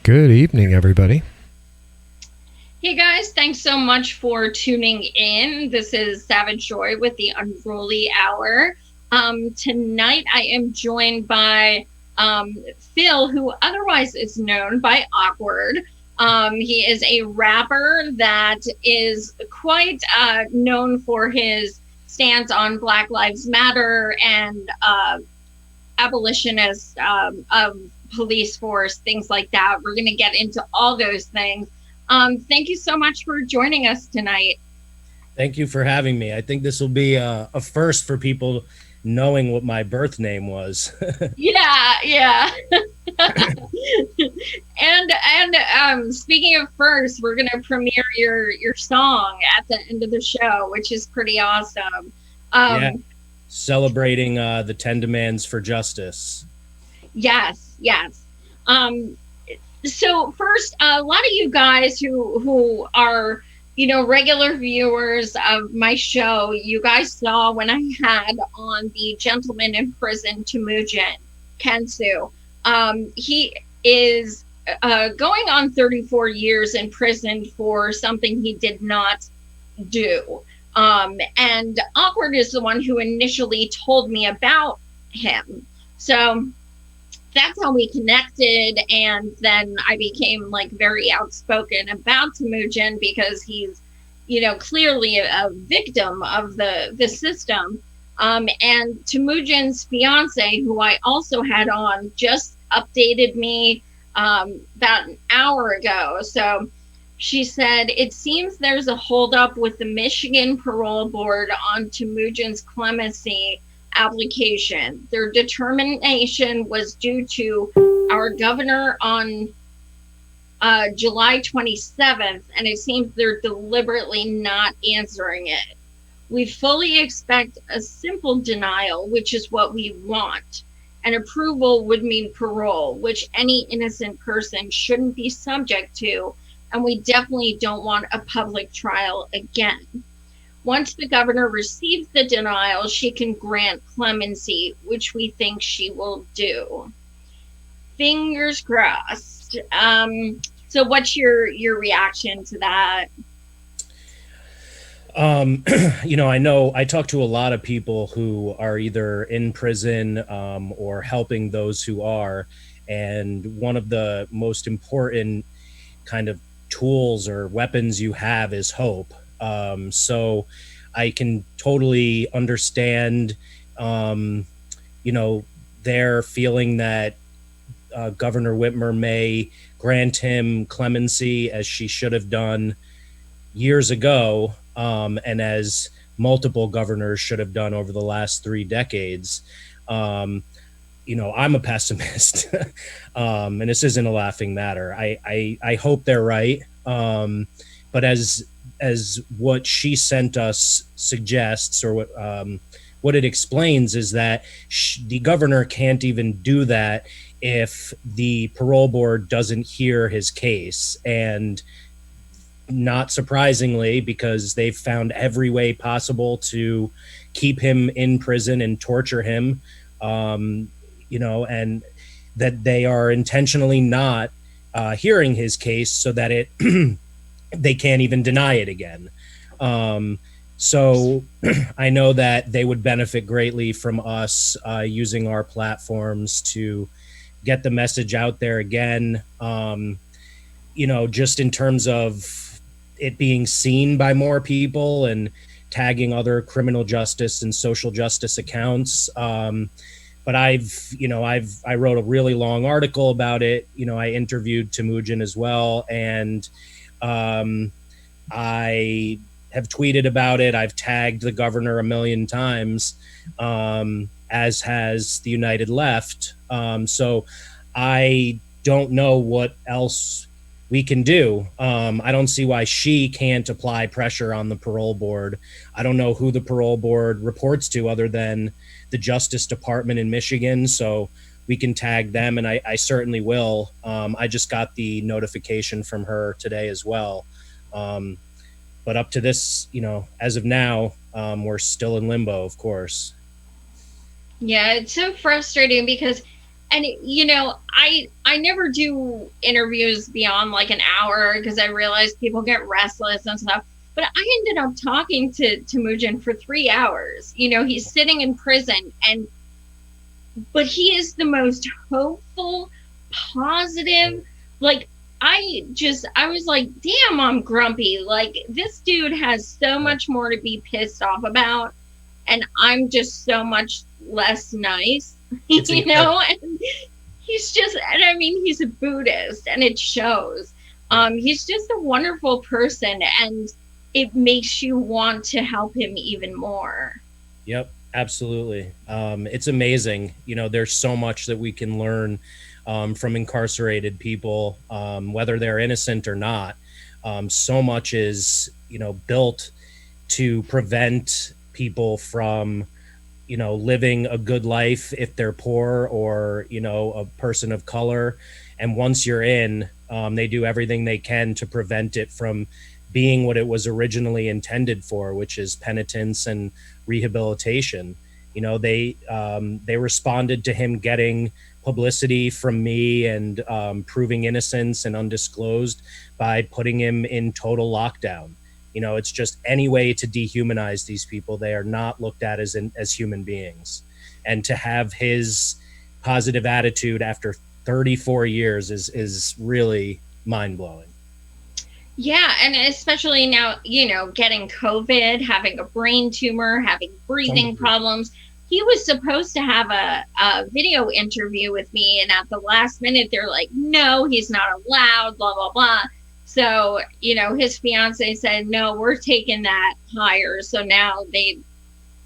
Good evening, everybody. Hey guys, thanks so much for tuning in. This is Savage Joy with the Unruly Hour. Tonight I am joined by Phil, who otherwise is known by Awkward. He is a rapper that is quite known for his stance on Black Lives Matter and abolitionist of police force, things like that. We're going to get into all those things. Thank you so much for joining us tonight. Thank you for having me. I think this will be a first for people knowing what my birth name was. Yeah. and speaking of first, we're gonna premiere your song at the end of the show, which is pretty awesome. Yeah, celebrating the 10 demands for justice. Yes. So first, a lot of you guys who are regular viewers of my show, you guys saw when I had on the gentleman in prison, Temujin Kensu. He is going on 34 years in prison for something he did not do. And Awkward is the one who initially told me about him. So that's how we connected, and then I became like very outspoken about Temujin because he's clearly a victim of the system. And Temujin's fiance, who I also had on, just updated me about an hour ago. So she said, it seems there's a holdup with the Michigan Parole Board on Temujin's clemency application. Their determination was due to our governor on July 27th, and it seems they're deliberately not answering it. We fully expect a simple denial, which is what we want. And approval would mean parole, which any innocent person shouldn't be subject to, and we definitely don't want a public trial again. Once the governor receives the denial, she can grant clemency, which we think she will do. Fingers crossed. So what's your reaction to that? I know I talk to a lot of people who are either in prison or helping those who are. And one of the most important kind of tools or weapons you have is hope. So I can totally understand, their feeling that Governor Whitmer may grant him clemency as she should have done years ago, and as multiple governors should have done over the last 3 decades. I'm a pessimist, and this isn't a laughing matter. I hope they're right. But as what she sent us suggests, or what it explains, is that the governor can't even do that if the parole board doesn't hear his case. And not surprisingly, because they've found every way possible to keep him in prison and torture him, and that they are intentionally not hearing his case so that it they can't even deny it again. So I know that they would benefit greatly from us using our platforms to get the message out there again, just in terms of it being seen by more people and tagging other criminal justice and social justice accounts. But I wrote a really long article about it. I interviewed Temujin as well, and I have tweeted about it. I've tagged the governor a million times, as has the United Left. So I don't know what else we can do. I don't see why she can't apply pressure on the parole board. I don't know who the parole board reports to other than the Justice Department in Michigan. So we can tag them, and I certainly will. I just got the notification from her today as well. But up to this, as of now, we're still in limbo, of course. Yeah, it's so frustrating because, and I I never do interviews beyond like an hour because I realize people get restless and stuff. But I ended up talking to Temujin for 3 hours. You know, he's sitting in prison, and but he is the most hopeful, positive. Like, I was like, damn, I'm grumpy. Like, this dude has so much more to be pissed off about, and I'm just so much less nice, you know? And he's just, and I mean, he's a Buddhist, and it shows. He's just a wonderful person, and it makes you want to help him even more. Yep, absolutely. It's amazing. You know, there's so much that we can learn from incarcerated people, whether they're innocent or not. So much is, you know, built to prevent people from, you know, living a good life if they're poor or, you know, a person of color. And once you're in, they do everything they can to prevent it from being what it was originally intended for, which is penitence and rehabilitation. You know, they responded to him getting publicity from me and proving innocence and undisclosed by putting him in total lockdown. You know, it's just any way to dehumanize these people. They are not looked at as human beings. And to have his positive attitude after 34 years is really mind-blowing. Yeah, and especially now, you know, getting COVID, having a brain tumor, having breathing problems. He was supposed to have a video interview with me, and at the last minute, they're like, no, he's not allowed, blah, blah, blah. So, you know, his fiance said, no, we're taking that higher. So now they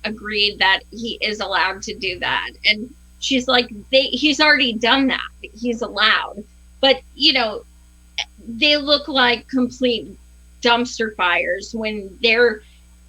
agreed that he is allowed to do that. And she's like, he's already done that. He's allowed. But, you know, they look like complete dumpster fires when they're,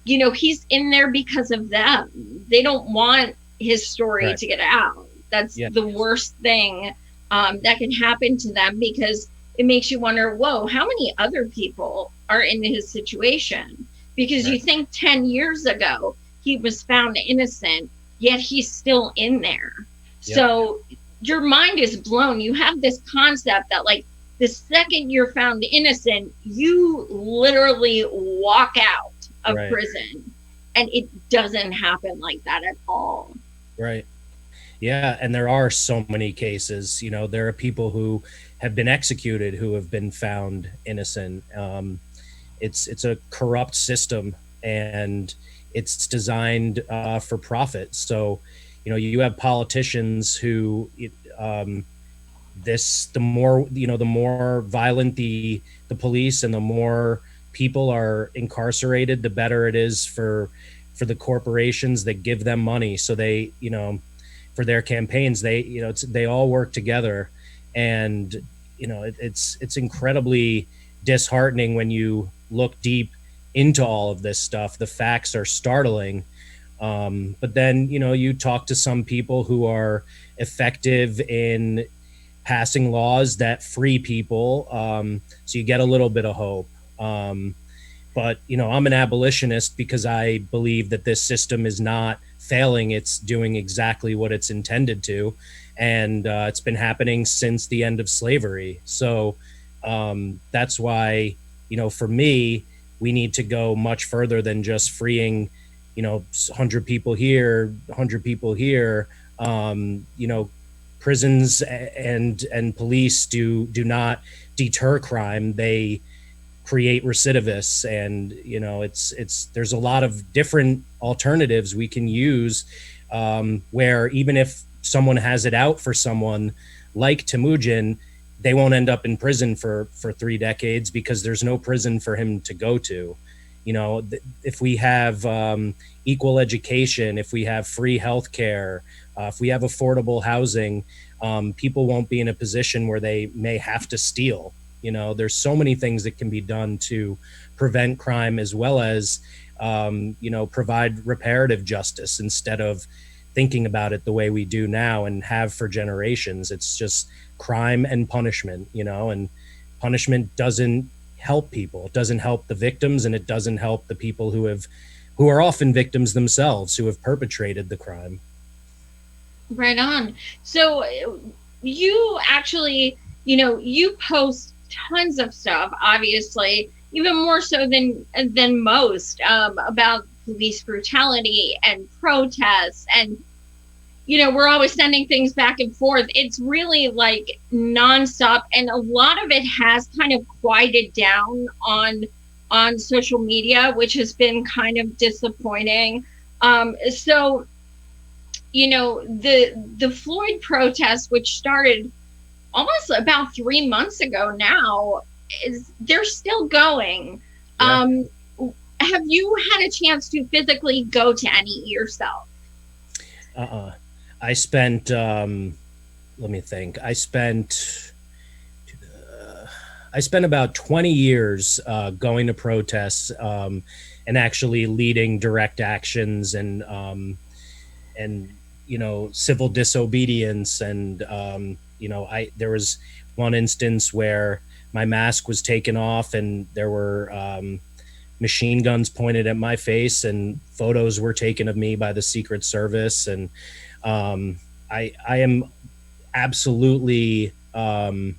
you know, he's in there because of them. They don't want his story to get out. That's the worst thing that can happen to them, because it makes you wonder, whoa, how many other people are in his situation? Because you think 10 years ago he was found innocent, yet he's still in there. So your mind is blown. You have this concept that, like, the second you're found innocent, you literally walk out of prison. And it doesn't happen like that at all. Right. Yeah. And there are so many cases. You know, there are people who have been executed who have been found innocent. It's a corrupt system, and it's designed for profit. So, you know, you have politicians who the more violent the police and the more people are incarcerated, the better it is for the corporations that give them money. So they, you know, for their campaigns, they all work together. And, you know, it's incredibly disheartening when you look deep into all of this stuff. The facts are startling. But then, you know, you talk to some people who are effective in passing laws that free people. So you get a little bit of hope. But, you know, I'm an abolitionist because I believe that this system is not failing. It's doing exactly what it's intended to. And it's been happening since the end of slavery. So that's why, you know, for me, we need to go much further than just freeing, you know, 100 people here, 100 people here. You know, prisons and police do not deter crime. They create recidivists. And, you know, there's a lot of different alternatives we can use, where even if someone has it out for someone like Temujin, they won't end up in prison for 3 decades because there's no prison for him to go to. You know, if we have equal education, if we have free healthcare, if we have affordable housing, people won't be in a position where they may have to steal. You know, there's so many things that can be done to prevent crime, as well as, you know, provide reparative justice instead of thinking about it the way we do now and have for generations. It's just crime and punishment, you know, and punishment doesn't help people. It doesn't help the victims, and it doesn't help the people who are often victims themselves, who have perpetrated the crime. Right on. So you actually you post tons of stuff, obviously, even more so than most, about police brutality and protests, and we're always sending things back and forth. It's really like nonstop, and a lot of it has kind of quieted down on social media, which has been kind of disappointing. So the Floyd protest, which started almost about 3 months ago now, they're still going. Yeah. Have you had a chance to physically go to any yourself? I spent, let me think. I spent about 20 years going to protests, and actually leading direct actions, and civil disobedience, and there was one instance where my mask was taken off, and there were machine guns pointed at my face, and photos were taken of me by the Secret Service, and I am absolutely, I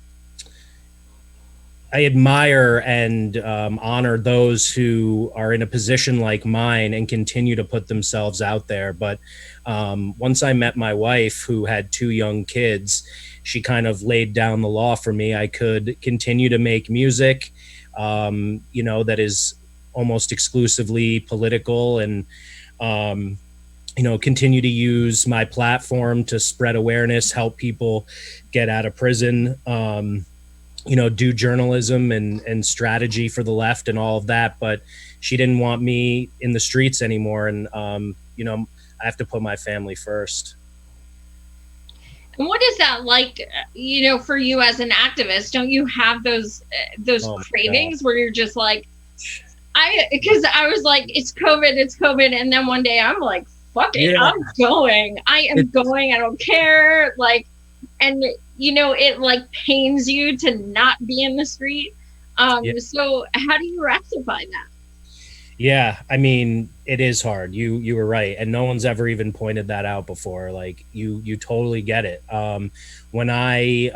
admire and honor those who are in a position like mine and continue to put themselves out there. But once I met my wife, who had 2 young kids, she kind of laid down the law for me. I could continue to make music, that is almost exclusively political, and continue to use my platform to spread awareness, help people get out of prison, do journalism and strategy for the left and all of that. But she didn't want me in the streets anymore. And, I have to put my family first. And what is that like, for you as an activist? Don't you have those cravings where you're just like, because I was like, it's COVID. And then one day I'm like, fuck it, yeah. I'm going. I am going. I don't care. Like, and it like pains you to not be in the street. So how do you rectify that? Yeah, I mean, it is hard. You were right, and no one's ever even pointed that out before. Like, you totally get it. When I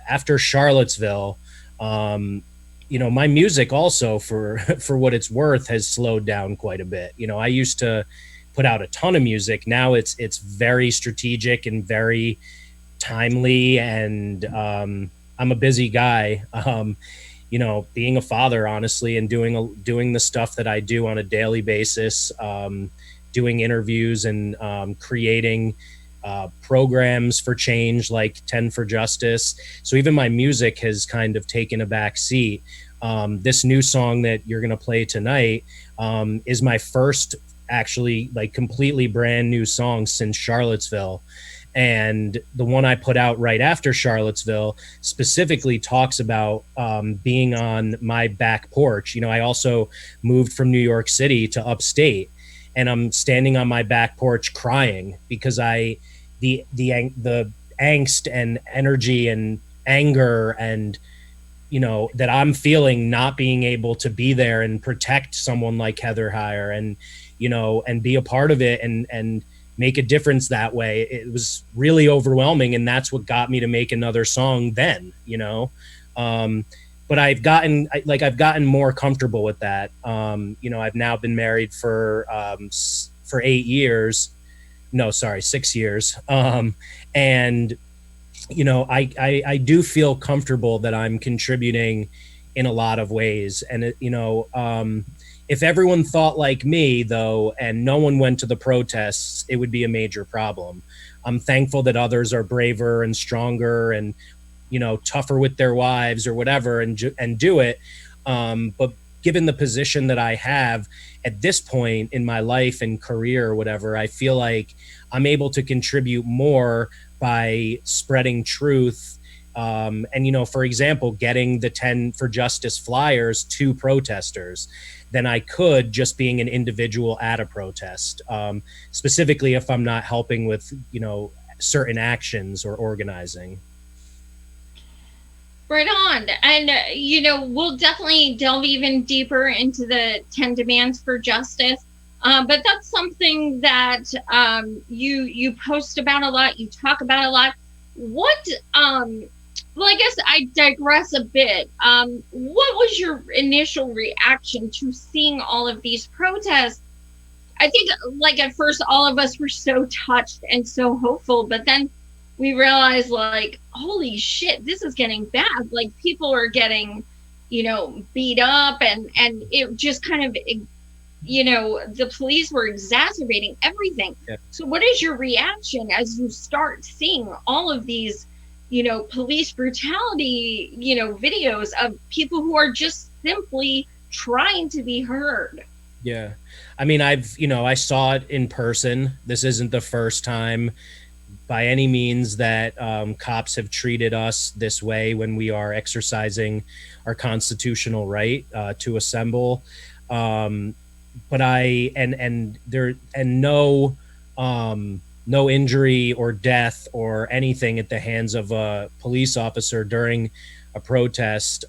after Charlottesville, my music also, for what it's worth, has slowed down quite a bit. I used to put out a ton of music. Now it's very strategic and very timely, and I'm a busy guy. Being a father, honestly, and doing the stuff that I do on a daily basis, doing interviews and creating programs for change like 10 for Justice. So even my music has kind of taken a back seat. This new song that you're going to play tonight is my first actually like completely brand new song since Charlottesville. And the one I put out right after Charlottesville specifically talks about being on my back porch. I also moved from New York City to upstate, and I'm standing on my back porch crying because the angst and energy and anger and that I'm feeling, not being able to be there and protect someone like Heather Heyer and and be a part of it and make a difference that way. It was really overwhelming, and that's what got me to make another song then, but I've gotten more comfortable with that. I've now been married for 8 years. No, sorry, 6 years. And I do feel comfortable that I'm contributing in a lot of ways. And if everyone thought like me, though, and no one went to the protests, it would be a major problem. I'm thankful that others are braver and stronger and, tougher with their wives or whatever and do it. But given the position that I have at this point in my life and career or whatever, I feel like I'm able to contribute more by spreading truth. And, for example, getting the 10 for Justice flyers to protesters than I could just being an individual at a protest, specifically if I'm not helping with, certain actions or organizing. Right on. And, we'll definitely delve even deeper into the 10 demands for justice. But that's something that you post about a lot, you talk about a lot. What well, I guess I digress a bit. What was your initial reaction to seeing all of these protests? I think, like, at first, all of us were so touched and so hopeful, but then we realized, like, holy shit, this is getting bad. Like, people are getting, beat up, and it just kind of, the police were exacerbating everything. Yeah. So, what is your reaction as you start seeing all of these, police brutality, videos of people who are just simply trying to be heard? Yeah. I mean, I saw it in person. This isn't the first time by any means that cops have treated us this way when we are exercising our constitutional right to assemble. But no injury or death or anything at the hands of a police officer during a protest,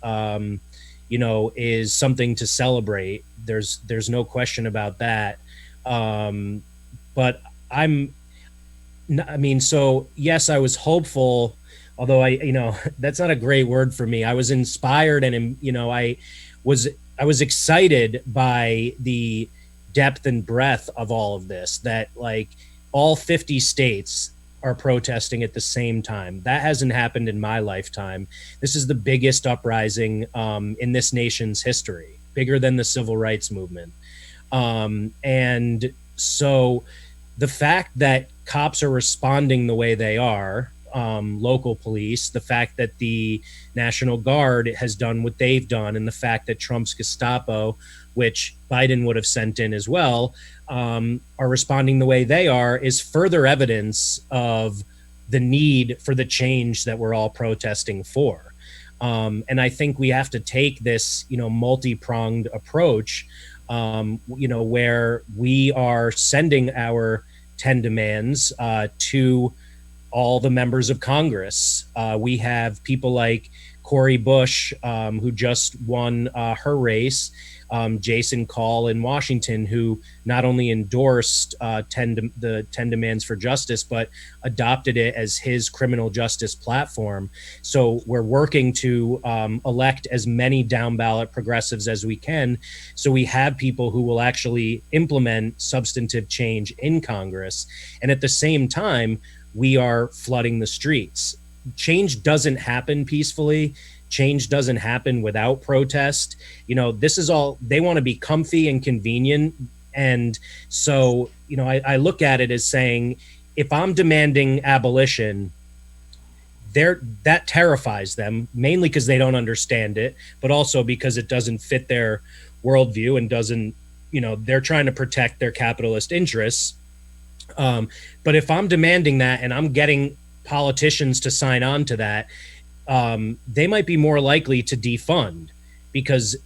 is something to celebrate. There's no question about that. But so yes, I was hopeful, although that's not a great word for me. I was inspired, and I was excited by the depth and breadth of all of this, that like all 50 states are protesting at the same time. That hasn't happened in my lifetime. This is the biggest uprising in this nation's history, bigger than the civil rights movement. And so the fact that cops are responding the way they are, local police, the fact that the National Guard has done what they've done, and the fact that Trump's Gestapo, which Biden would have sent in as well, are responding the way they are, is further evidence of the need for the change that we're all protesting for. And I think we have to take this, multi-pronged approach, where we are sending our 10 demands to all the members of Congress. We have people like Cori Bush, who just won her race, Jason Call in Washington, who not only endorsed the 10 demands for justice, but adopted it as his criminal justice platform. So we're working to elect as many down ballot progressives as we can, so we have people who will actually implement substantive change in Congress. And at the same time, we are flooding the streets. Change doesn't happen peacefully. Change doesn't happen without protest. This is all, they want to be comfy and convenient. And so, I look at it as saying, if I'm demanding abolition, that terrifies them, mainly because they don't understand it, but also because it doesn't fit their worldview and doesn't, they're trying to protect their capitalist interests. But if I'm demanding that and I'm getting politicians to sign on to that, they might be more likely to defund, because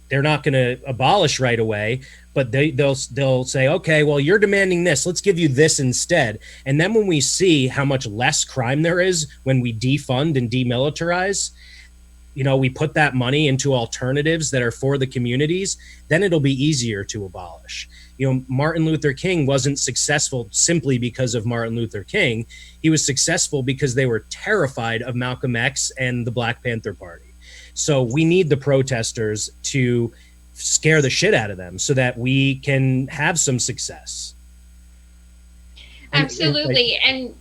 they're not going to abolish right away, but they'll say, okay, well, you're demanding this, let's give you this instead. And then when we see how much less crime there is when we defund and demilitarize, we put that money into alternatives that are for the communities, then it'll be easier to abolish. Martin Luther King wasn't successful simply because of Martin Luther King. He was successful because they were terrified of Malcolm X and the Black Panther Party. So we need the protesters to scare the shit out of them so that we can have some success. Absolutely. And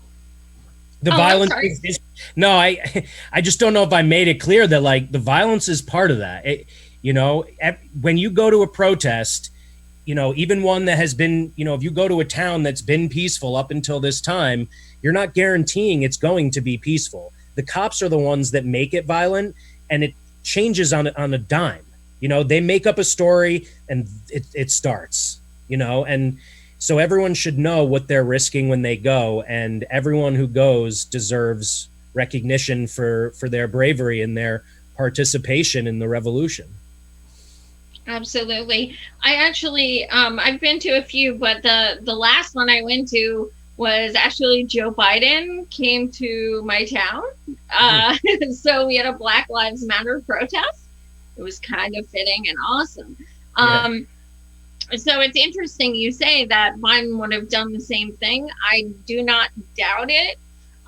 the violence is, no, I just don't know if I made it clear that like the violence is part of that. When you go to a protest, even one that has been, if you go to a town that's been peaceful up until this time, you're not guaranteeing it's going to be peaceful. The cops are the ones that make it violent, and it changes on a dime. They make up a story and it starts, and so everyone should know what they're risking when they go, and everyone who goes deserves recognition for their bravery and their participation in the revolution. Absolutely. I actually, I've been to a few, but the last one I went to was actually Joe Biden came to my town. So we had a Black Lives Matter protest. It was kind of fitting and awesome. Yeah. So it's interesting you say that Biden would have done the same thing. I do not doubt it.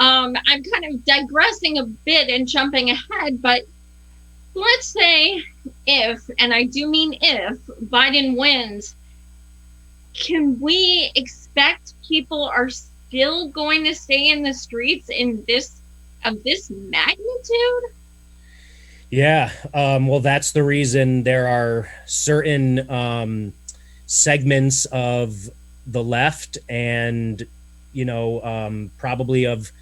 I'm kind of digressing a bit and jumping ahead, but let's say if, and I do mean if, Biden wins, can we expect people are still going to stay in the streets in this of this magnitude? Yeah. Well, that's the reason there are certain segments of the left and, probably of,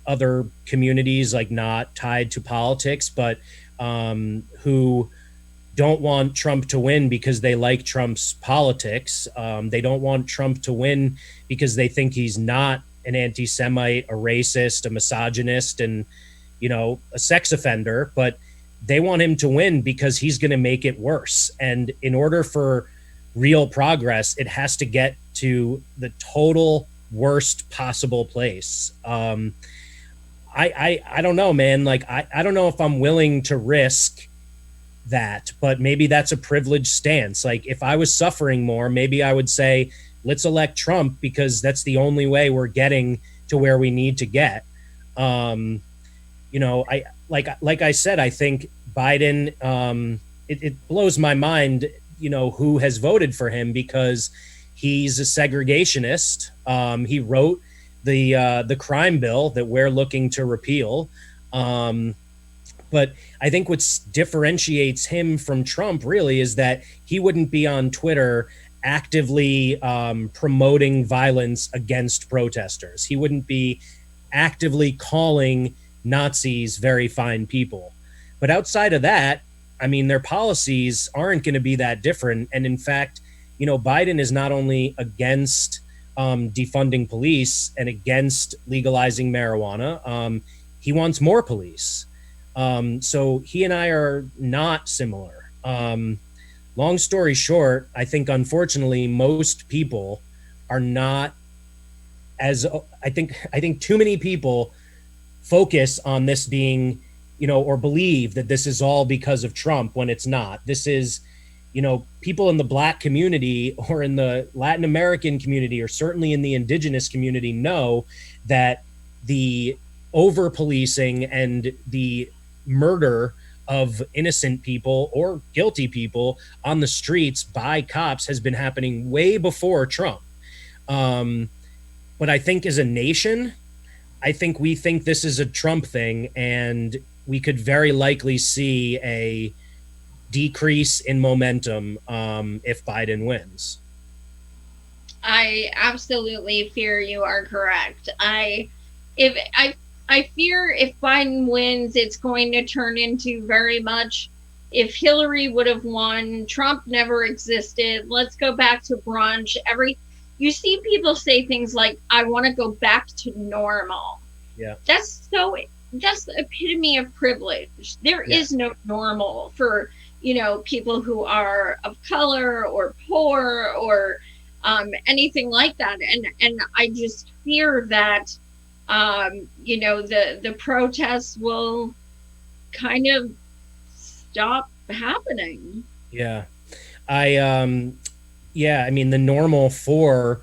other communities like not tied to politics, but who don't want Trump to win because they like Trump's politics. They don't want Trump to win because they think he's not an anti-Semite, a racist, a misogynist, and a sex offender, but they want him to win because he's going to make it worse. And in order for real progress, it has to get to the total worst possible place. I don't know, man. Like, I don't know if I'm willing to risk that, but maybe that's a privileged stance. Like, if I was suffering more, maybe I would say, let's elect Trump because that's the only way we're getting to where we need to get. I like I said, I think Biden, it blows my mind, who has voted for him because he's a segregationist. He wrote the crime bill that we're looking to repeal. But I think what differentiates him from Trump really is that he wouldn't be on Twitter actively promoting violence against protesters. He wouldn't be actively calling Nazis very fine people. But outside of that, I mean, their policies aren't going to be that different. And in fact, Biden is not only against defunding police and against legalizing marijuana, he wants more police. So he and I are not similar. Long story short, I think, unfortunately, most people are not as I think too many people focus on this being, or believe that this is all because of Trump when it's not. This is, people in the Black community or in the Latin American community or certainly in the indigenous community know that the over policing and the murder of innocent people or guilty people on the streets by cops has been happening way before Trump. But I think as a nation, I think we think this is a Trump thing, and we could very likely see a decrease in momentum if Biden wins. I absolutely fear you are correct. If I fear if Biden wins, it's going to turn into very much if Hillary would have won, Trump never existed. Let's go back to brunch. You see people say things like, I want to go back to normal. Yeah. That's the epitome of privilege. There is no normal for, people who are of color or poor or anything like that. And I just fear that, the protests will kind of stop happening. Yeah. I mean, the normal for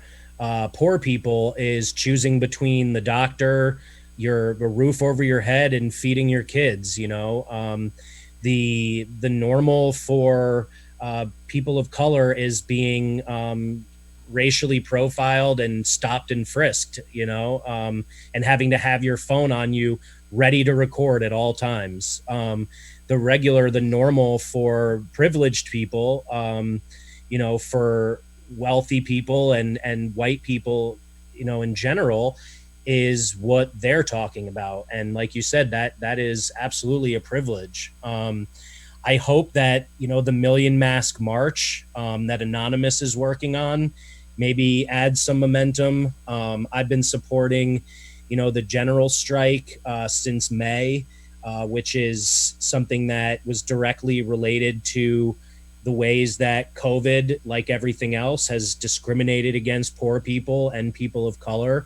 poor people is choosing between the doctor, the roof over your head, and feeding your kids. The normal for people of color is being racially profiled and stopped and frisked, and having to have your phone on you ready to record at all times. The normal for privileged people, for wealthy people and white people, in general, is what they're talking about. And like you said, that is absolutely a privilege. I hope that, the Million Mask March that Anonymous is working on maybe adds some momentum. I've been supporting, the general strike since May, which is something that was directly related to the ways that COVID, like everything else, has discriminated against poor people and people of color.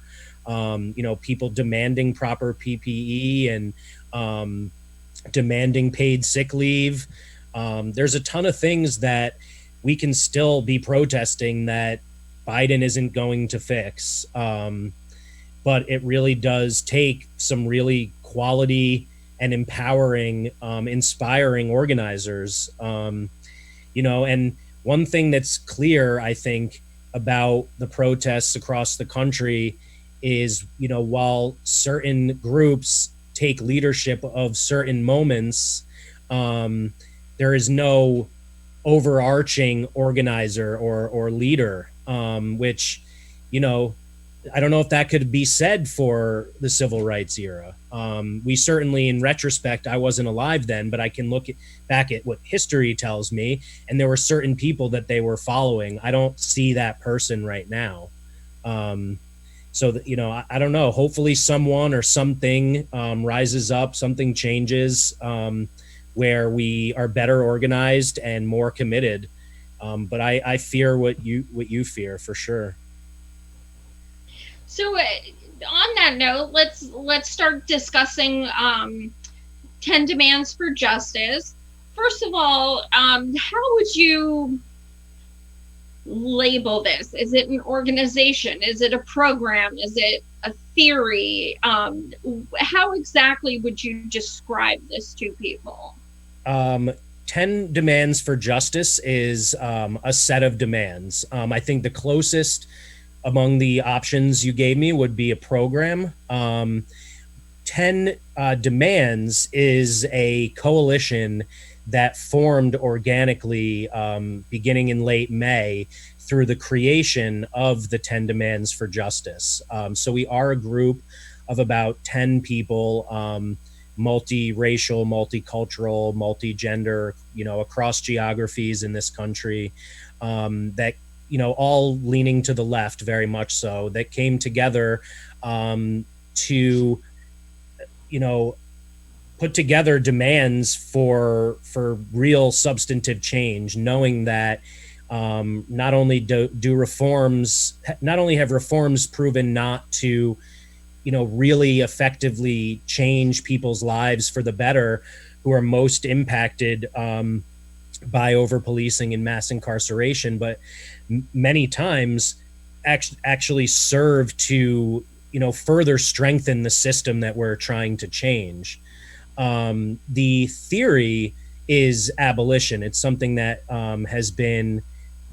People demanding proper PPE and demanding paid sick leave. There's a ton of things that we can still be protesting that Biden isn't going to fix. but it really does take some really quality and empowering, inspiring organizers. And one thing that's clear, I think, about the protests across the country is, while certain groups take leadership of certain moments, there is no overarching organizer or leader, which, I don't know if that could be said for the civil rights era. We certainly, in retrospect, I wasn't alive then, but I can look back at what history tells me, and there were certain people that they were following. I don't see that person right now. So that, I don't know. Hopefully, someone or something rises up, something changes, where we are better organized and more committed. But I fear what you fear, for sure. So, on that note, let's start discussing 10 demands for justice. First of all, how would you label this? Is it an organization? Is it a program? Is it a theory? How exactly would you describe this to people? 10 demands for justice is a set of demands. I think the closest among the options you gave me would be a program. 10 demands is a coalition that formed organically beginning in late May through the creation of the 10 demands for justice. So we are a group of about 10 people, multiracial, multicultural, multigender, across geographies in this country, that, all leaning to the left very much so, that came together to, put together demands for real substantive change, knowing that not only have reforms proven not to, really effectively change people's lives for the better who are most impacted by over policing and mass incarceration, but many times actually serve to, further strengthen the system that we're trying to change. The theory is abolition. It's something that has been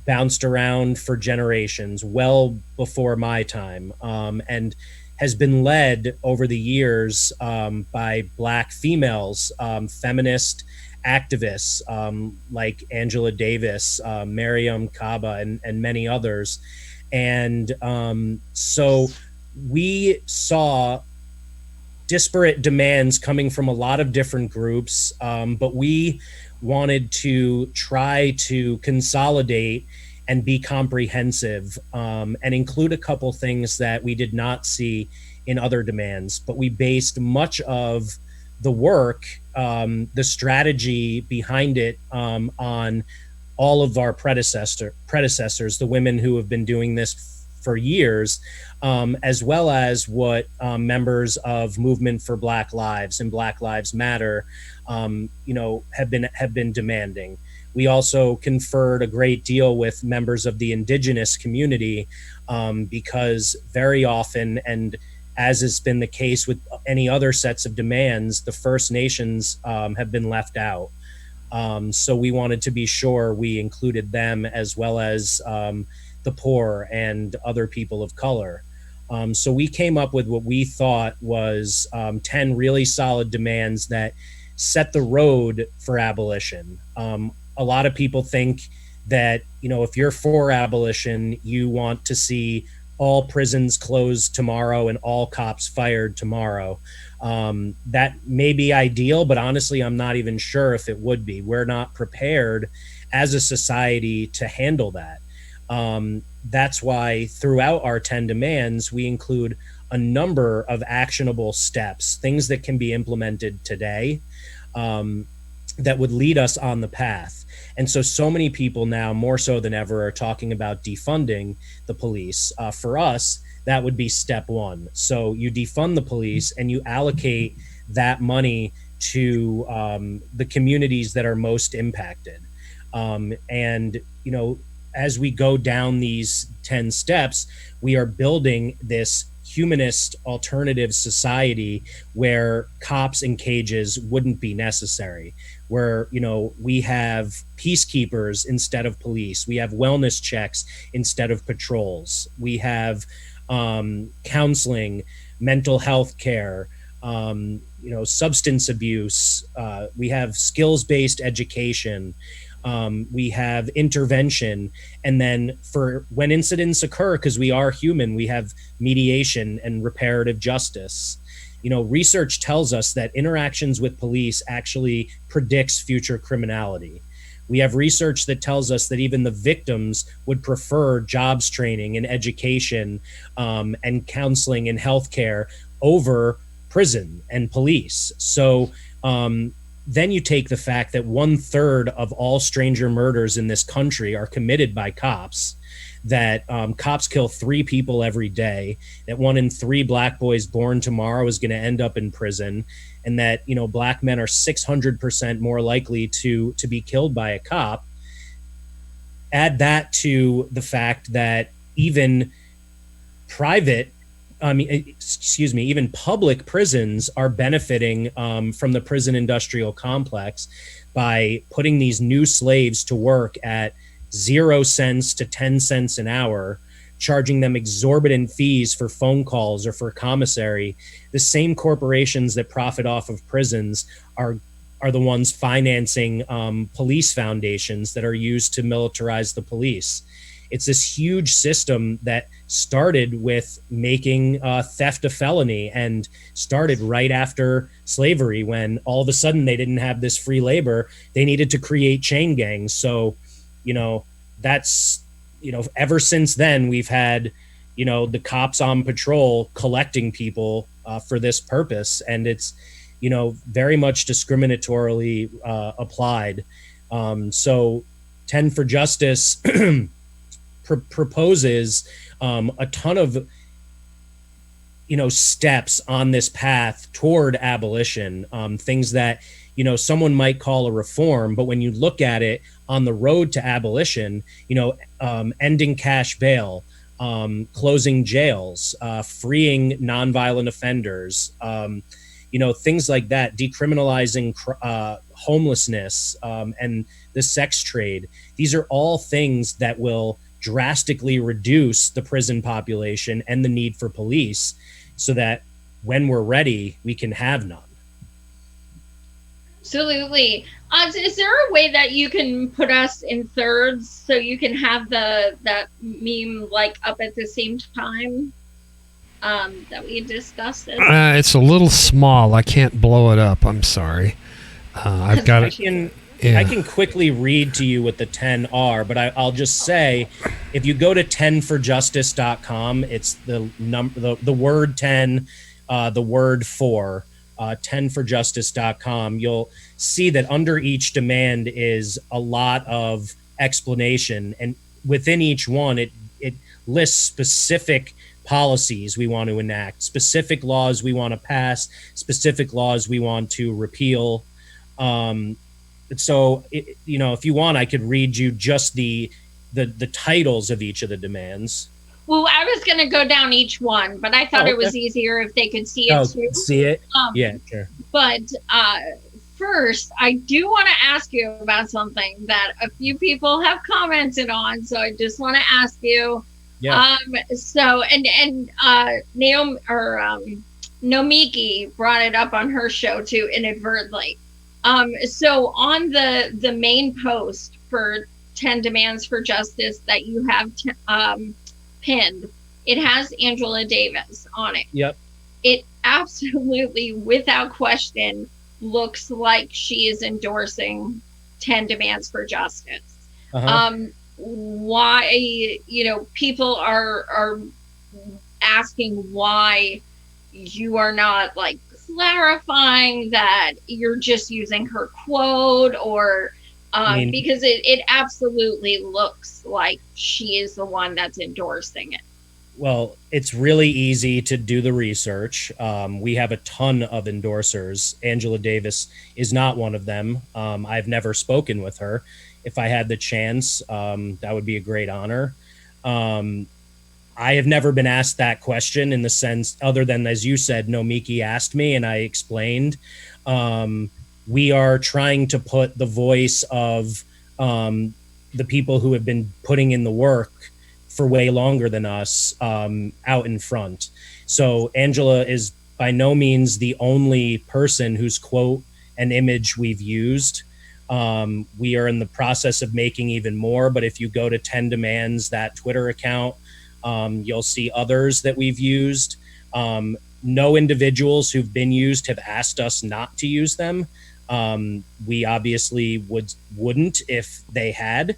bounced around for generations, well before my time, and has been led over the years by Black females, feminist activists like Angela Davis, Miriam Kaba, and many others. And so we saw disparate demands coming from a lot of different groups, but we wanted to try to consolidate and be comprehensive, and include a couple things that we did not see in other demands. But we based much of the work, the strategy behind it, on all of our predecessors, the women who have been doing this for years, as well as what members of Movement for Black Lives and Black Lives Matter, have been demanding. We also conferred a great deal with members of the indigenous community, because very often, and as has been the case with any other sets of demands, the First Nations have been left out. So we wanted to be sure we included them, as well as the poor and other people of color. So we came up with what we thought was 10 really solid demands that set the road for abolition. A lot of people think that, if you're for abolition, you want to see all prisons closed tomorrow and all cops fired tomorrow. That may be ideal, but honestly, I'm not even sure if it would be. We're not prepared as a society to handle that. That's why throughout our 10 demands, we include a number of actionable steps, things that can be implemented today, that would lead us on the path. And so many people now, more so than ever, are talking about defunding the police. For us, that would be step one. So you defund the police and you allocate that money to the communities that are most impacted. And, as we go down these 10 steps, we are building this humanist alternative society where cops in cages wouldn't be necessary, where, you know, we have peacekeepers instead of police, we have wellness checks instead of patrols, we have counseling, mental health care, you know, substance abuse, we have skills-based education, we have intervention, and then for when incidents occur, because we are human, we have mediation and reparative justice. You know, research tells us that interactions with police actually predicts future criminality. We have research that tells us that even the victims would prefer jobs training and education, and counseling and healthcare over prison and police. So then you take the fact that 1/3 of all stranger murders in this country are committed by cops, that cops kill 3 people every day, that 1 in 3 black boys born tomorrow is going to end up in prison, and that, you know, black men are 600% more likely to be killed by a cop. Add that to the fact that even even public prisons are benefiting from the prison industrial complex by putting these new slaves to work at 0 cents to 10 cents an hour, charging them exorbitant fees for phone calls or for commissary. The same corporations that profit off of prisons are the ones financing police foundations that are used to militarize the police. It's this huge system that started with making theft a felony, and started right after slavery, when all of a sudden they didn't have this free labor. They needed to create chain gangs. So, you know, that's, you know, ever since then, we've had, you know, the cops on patrol collecting people for this purpose. And it's, you know, very much discriminatorily applied. So 10 for Justice proposes a ton of, you know, steps on this path toward abolition, things that, you know, someone might call a reform, but when you look at it on the road to abolition, you know, ending cash bail, closing jails, freeing nonviolent offenders, you know, things like that, decriminalizing homelessness, and the sex trade. These are all things that will drastically reduce the prison population and the need for police, so that when we're ready, we can have none. Absolutely. Is there a way that you can put us in thirds so you can have that meme like up at the same time that we discussed it? It's a little small. I can't blow it up. I'm sorry. I've got it. I can quickly read to you what the 10 are, but I'll just say, if you go to 10forjustice.com, it's the word 10, the word 4, 10forjustice.com. You'll see that under each demand is a lot of explanation, and within each one, it lists specific policies we want to enact, specific laws we want to pass, specific laws we want to repeal. So, you know, if you want, I could read you just the titles of each of the demands. Well, I was going to go down each one, but I thought it was easier if they could see it too. See it? Yeah, sure. But first, I do want to ask you about something that a few people have commented on. So I just want to ask you. Yeah. So Naomi or Nomiki brought it up on her show too, inadvertently. So on the main post for 10 demands for justice that you have pinned, it has Angela Davis on it. Yep. It absolutely, without question, looks like she is endorsing 10 demands for justice. Uh-huh. Why, you know, people are asking why you are not like clarifying that you're just using her quote, or because it absolutely looks like she is the one that's endorsing it. Well, it's really easy to do the research. We have a ton of endorsers. Angela Davis is not one of them. I've never spoken with her. If I had the chance, that would be a great honor. I have never been asked that question, in the sense, other than, as you said, Nomiki asked me and I explained. We are trying to put the voice of the people who have been putting in the work for way longer than us out in front. So Angela is by no means the only person whose quote and image we've used. We are in the process of making even more, but if you go to 10 Demands, that Twitter account, you'll see others that we've used. No individuals who've been used have asked us not to use them. We obviously wouldn't if they had,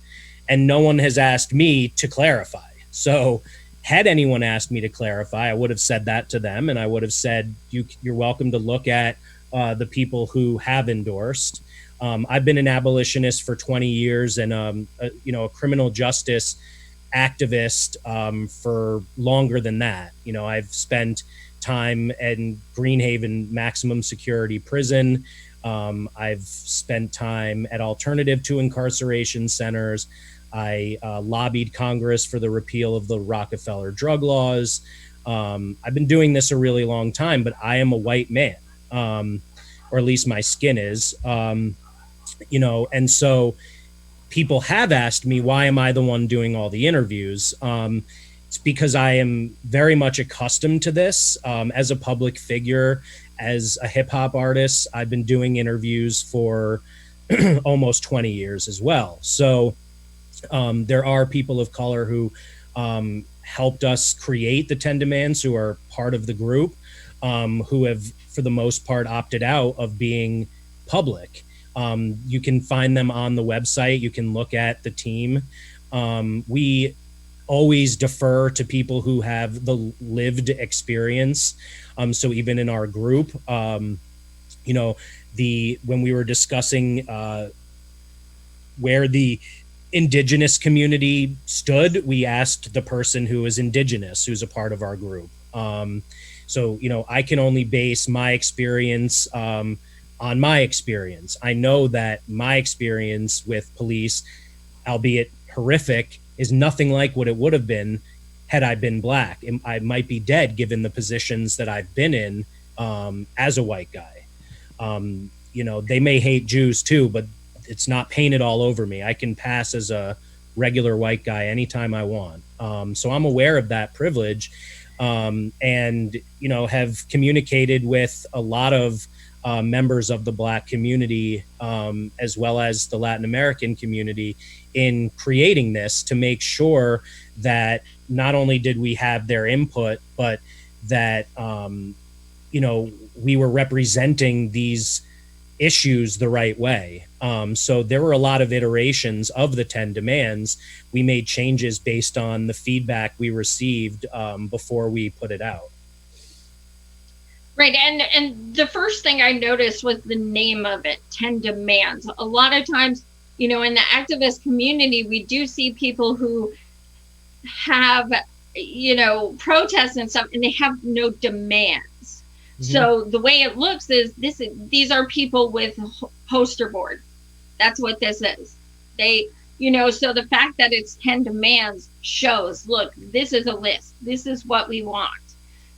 and no one has asked me to clarify. So had anyone asked me to clarify, I would have said that to them, and I would have said, you're welcome to look at the people who have endorsed. I've been an abolitionist for 20 years and a criminal justice activist for longer than that. I've spent time in Greenhaven maximum security prison. I've spent time at alternative to incarceration centers. I lobbied Congress for the repeal of the Rockefeller drug laws. I've been doing this a really long time, but I am a white man, or at least my skin is, and so people have asked me, why am I the one doing all the interviews? It's because I am very much accustomed to this. As a public figure, as a hip hop artist, I've been doing interviews for almost 20 years as well. So there are people of color who helped us create the 10 Demands, who are part of the group, who have, for the most part, opted out of being public. You can find them on the website. You can look at the team. We always defer to people who have the lived experience. So even in our group, when we were discussing where the indigenous community stood, we asked the person who is indigenous, who's a part of our group. So I can only base my experience on my experience. I know that my experience with police, albeit horrific, is nothing like what it would have been had I been black. I might be dead given the positions that I've been in as a white guy. They may hate Jews too, but it's not painted all over me. I can pass as a regular white guy anytime I want. So I'm aware of that privilege, and have communicated with a lot of members of the Black community, as well as the Latin American community, in creating this, to make sure that not only did we have their input, but that we were representing these issues the right way. So there were a lot of iterations of the 10 Demands. We made changes based on the feedback we received before we put it out. Right, and the first thing I noticed was the name of it, 10 Demands. A lot of times, in the activist community, we do see people who have, protests and stuff, and they have no demands. Mm-hmm. So the way it looks is these are people with poster board. That's what this is. They, so the fact that it's 10 Demands shows, look, this is a list. This is what we want.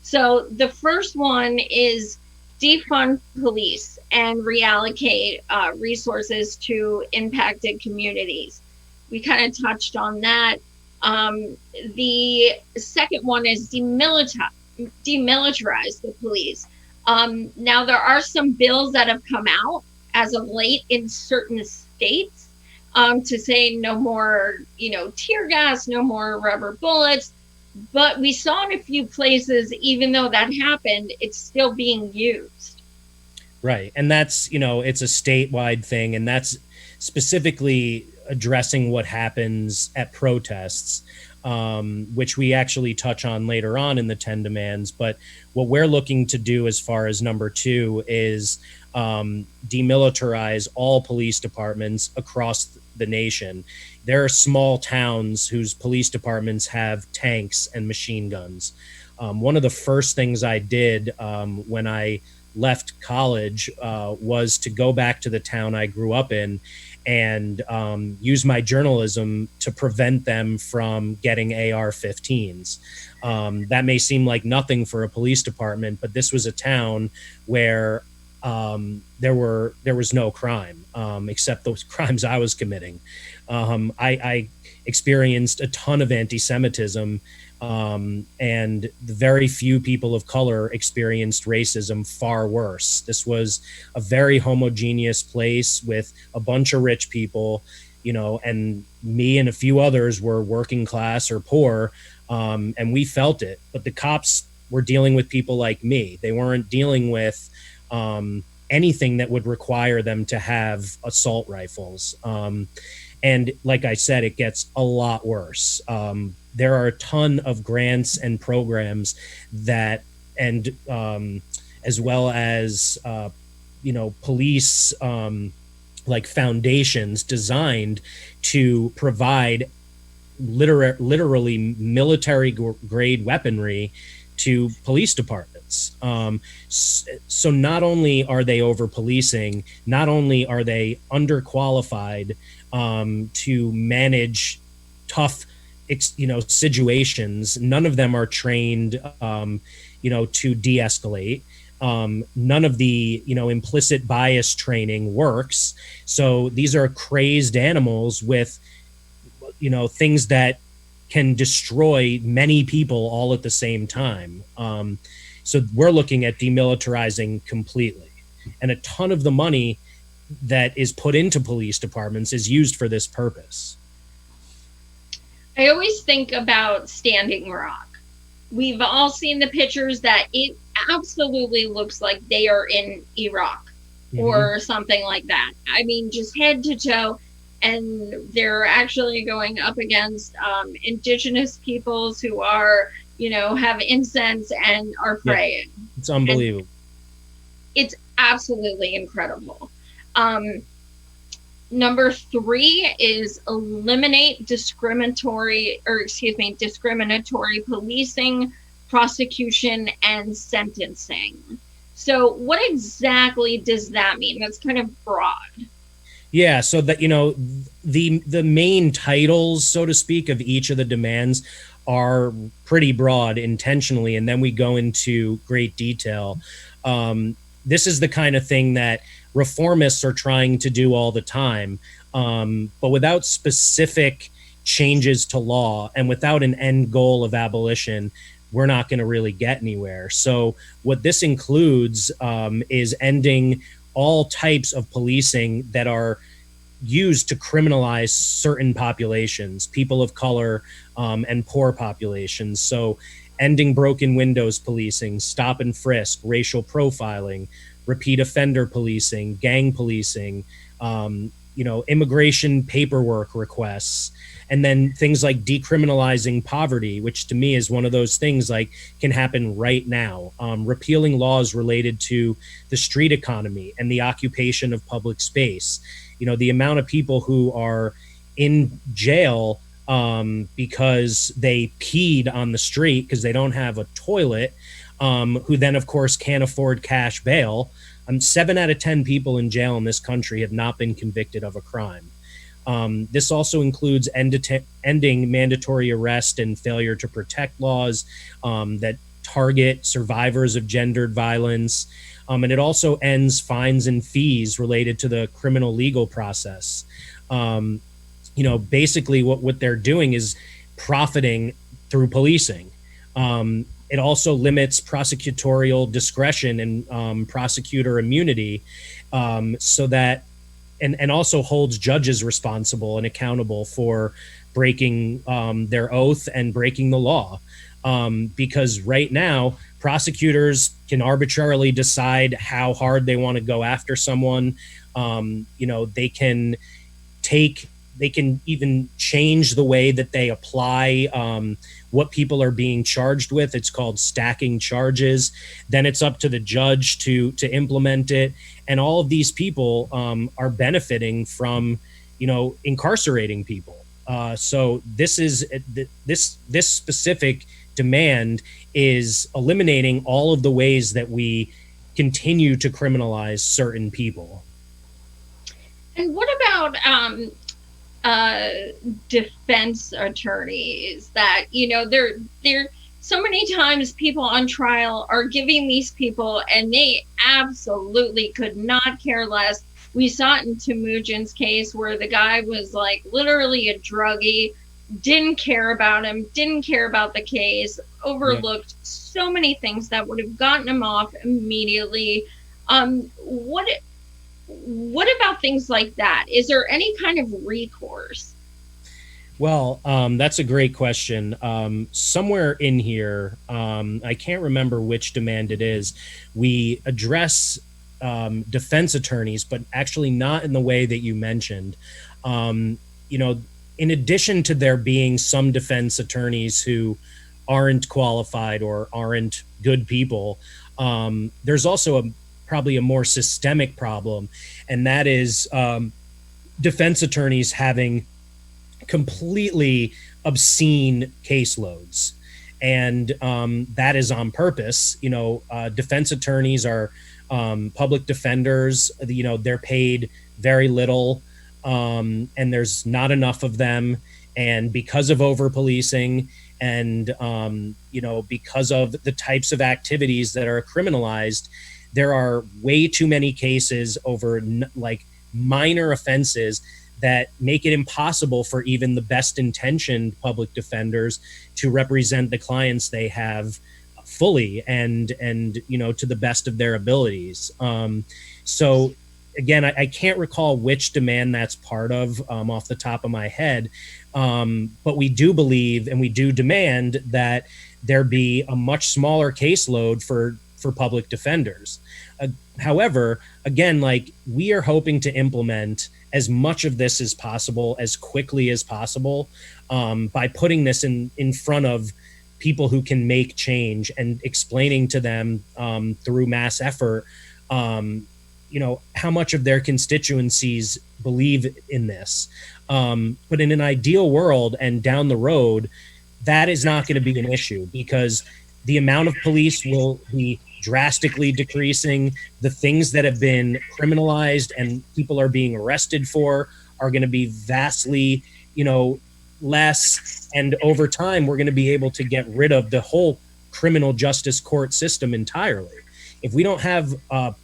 So the first one is defund police and reallocate resources to impacted communities. We kind of touched on that. The second one is demilitarize the police. Now, there are some bills that have come out as of late in certain states to say no more, tear gas, no more rubber bullets. But we saw in a few places, even though that happened, it's still being used. Right. And that's, it's a statewide thing. And that's specifically addressing what happens at protests, which we actually touch on later on in the 10 Demands. But what we're looking to do as far as number 2 is demilitarize all police departments across the nation. There are small towns whose police departments have tanks and machine guns. One of the first things I did when I left college was to go back to the town I grew up in and use my journalism to prevent them from getting AR-15s. That may seem like nothing for a police department, but this was a town where there was no crime except those crimes I was committing. I experienced a ton of anti-Semitism, and very few people of color experienced racism far worse. This was a very homogeneous place with a bunch of rich people, and me and a few others were working class or poor, and we felt it. But the cops were dealing with people like me. They weren't dealing with anything that would require them to have assault rifles. And like I said, it gets a lot worse. There are a ton of grants and programs that, and as well as, police like foundations designed to provide literally military grade weaponry to police departments. So not only are they over policing, not only are they underqualified to manage tough situations, none of them are trained to de-escalate. None of the implicit bias training works. So these are crazed animals with things that can destroy many people all at the same time. So we're looking at demilitarizing completely, and a ton of the money that is put into police departments is used for this purpose. I always think about Standing Rock. We've all seen the pictures that it absolutely looks like they are in Iraq or something like that. I mean, just head to toe. And they're actually going up against indigenous peoples who are, have incense and are praying. Yeah, it's unbelievable. And it's absolutely incredible. Number 3 is eliminate discriminatory policing, prosecution, and sentencing. So what exactly does that mean? That's kind of broad. Yeah, so that the main titles, so to speak, of each of the demands are pretty broad intentionally, and then we go into great detail. This is the kind of thing that reformists are trying to do all the time, but without specific changes to law and without an end goal of abolition, we're not going to really get anywhere. So what this includes is ending all types of policing that are used to criminalize certain populations, people of color, and poor populations. So ending broken windows policing, stop and frisk, racial profiling, repeat offender policing, gang policing, immigration paperwork requests, and then things like decriminalizing poverty, which to me is one of those things like can happen right now. Repealing laws related to the street economy and the occupation of public space. The amount of people who are in jail because they peed on the street because they don't have a toilet, who then, of course, can't afford cash bail. 7 out of 10 people in jail in this country have not been convicted of a crime. This also includes ending mandatory arrest and failure to protect laws that target survivors of gendered violence. And it also ends fines and fees related to the criminal legal process. Basically what they're doing is profiting through policing. It also limits prosecutorial discretion and prosecutor immunity, so that and also holds judges responsible and accountable for breaking their oath and breaking the law. Because right now, prosecutors can arbitrarily decide how hard they want to go after someone. They can even change the way that they apply what people are being charged with. It's called stacking charges. Then it's up to the judge to implement it. And all of these people are benefiting from, incarcerating people. So this is this specific demand is eliminating all of the ways that we continue to criminalize certain people. And what about defense attorneys that, you know, they're so many times people on trial are giving these people, and they absolutely could not care less. We saw it in Temujin's case where the guy was like literally a druggie, didn't care about him, didn't care about the case, overlooked so many things that would have gotten him off immediately. What about things like that? Is there any kind of recourse? Well, that's a great question. Somewhere in here, I can't remember which demand it is, we address defense attorneys, but actually not in the way that you mentioned. You know, in addition to there being some defense attorneys who aren't qualified or aren't good people, there's also probably a more systemic problem, and that is defense attorneys having completely obscene caseloads, and that is on purpose. You know, defense attorneys are public defenders. You know, they're paid very little, and there's not enough of them, and because of over policing and you know, because of the types of activities that are criminalized, there are way too many cases over like minor offenses that make it impossible for even the best intentioned public defenders to represent the clients they have fully and you know, to the best of their abilities. So again, I can't recall which demand that's part of off the top of my head, but we do believe and we do demand that there be a much smaller caseload for public defenders. However, again, like, we are hoping to implement as much of this as possible, as quickly as possible, by putting this in front of people who can make change and explaining to them through mass effort, you know, how much of their constituencies believe in this. But in an ideal world and down the road, that is not going to be an issue, because the amount of police will be drastically decreasing. The things that have been criminalized and people are being arrested for are going to be vastly, you know, less. And over time, we're going to be able to get rid of the whole criminal justice court system entirely. If we don't have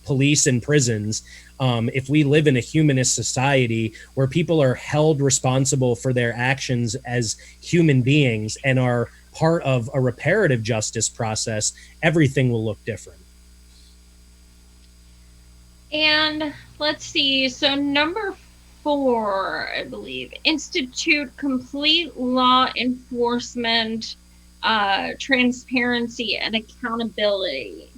police and prisons, if we live in a humanist society where people are held responsible for their actions as human beings and are part of a reparative justice process, everything will look different. And let's see, so number 4, I believe, institute complete law enforcement, transparency and accountability.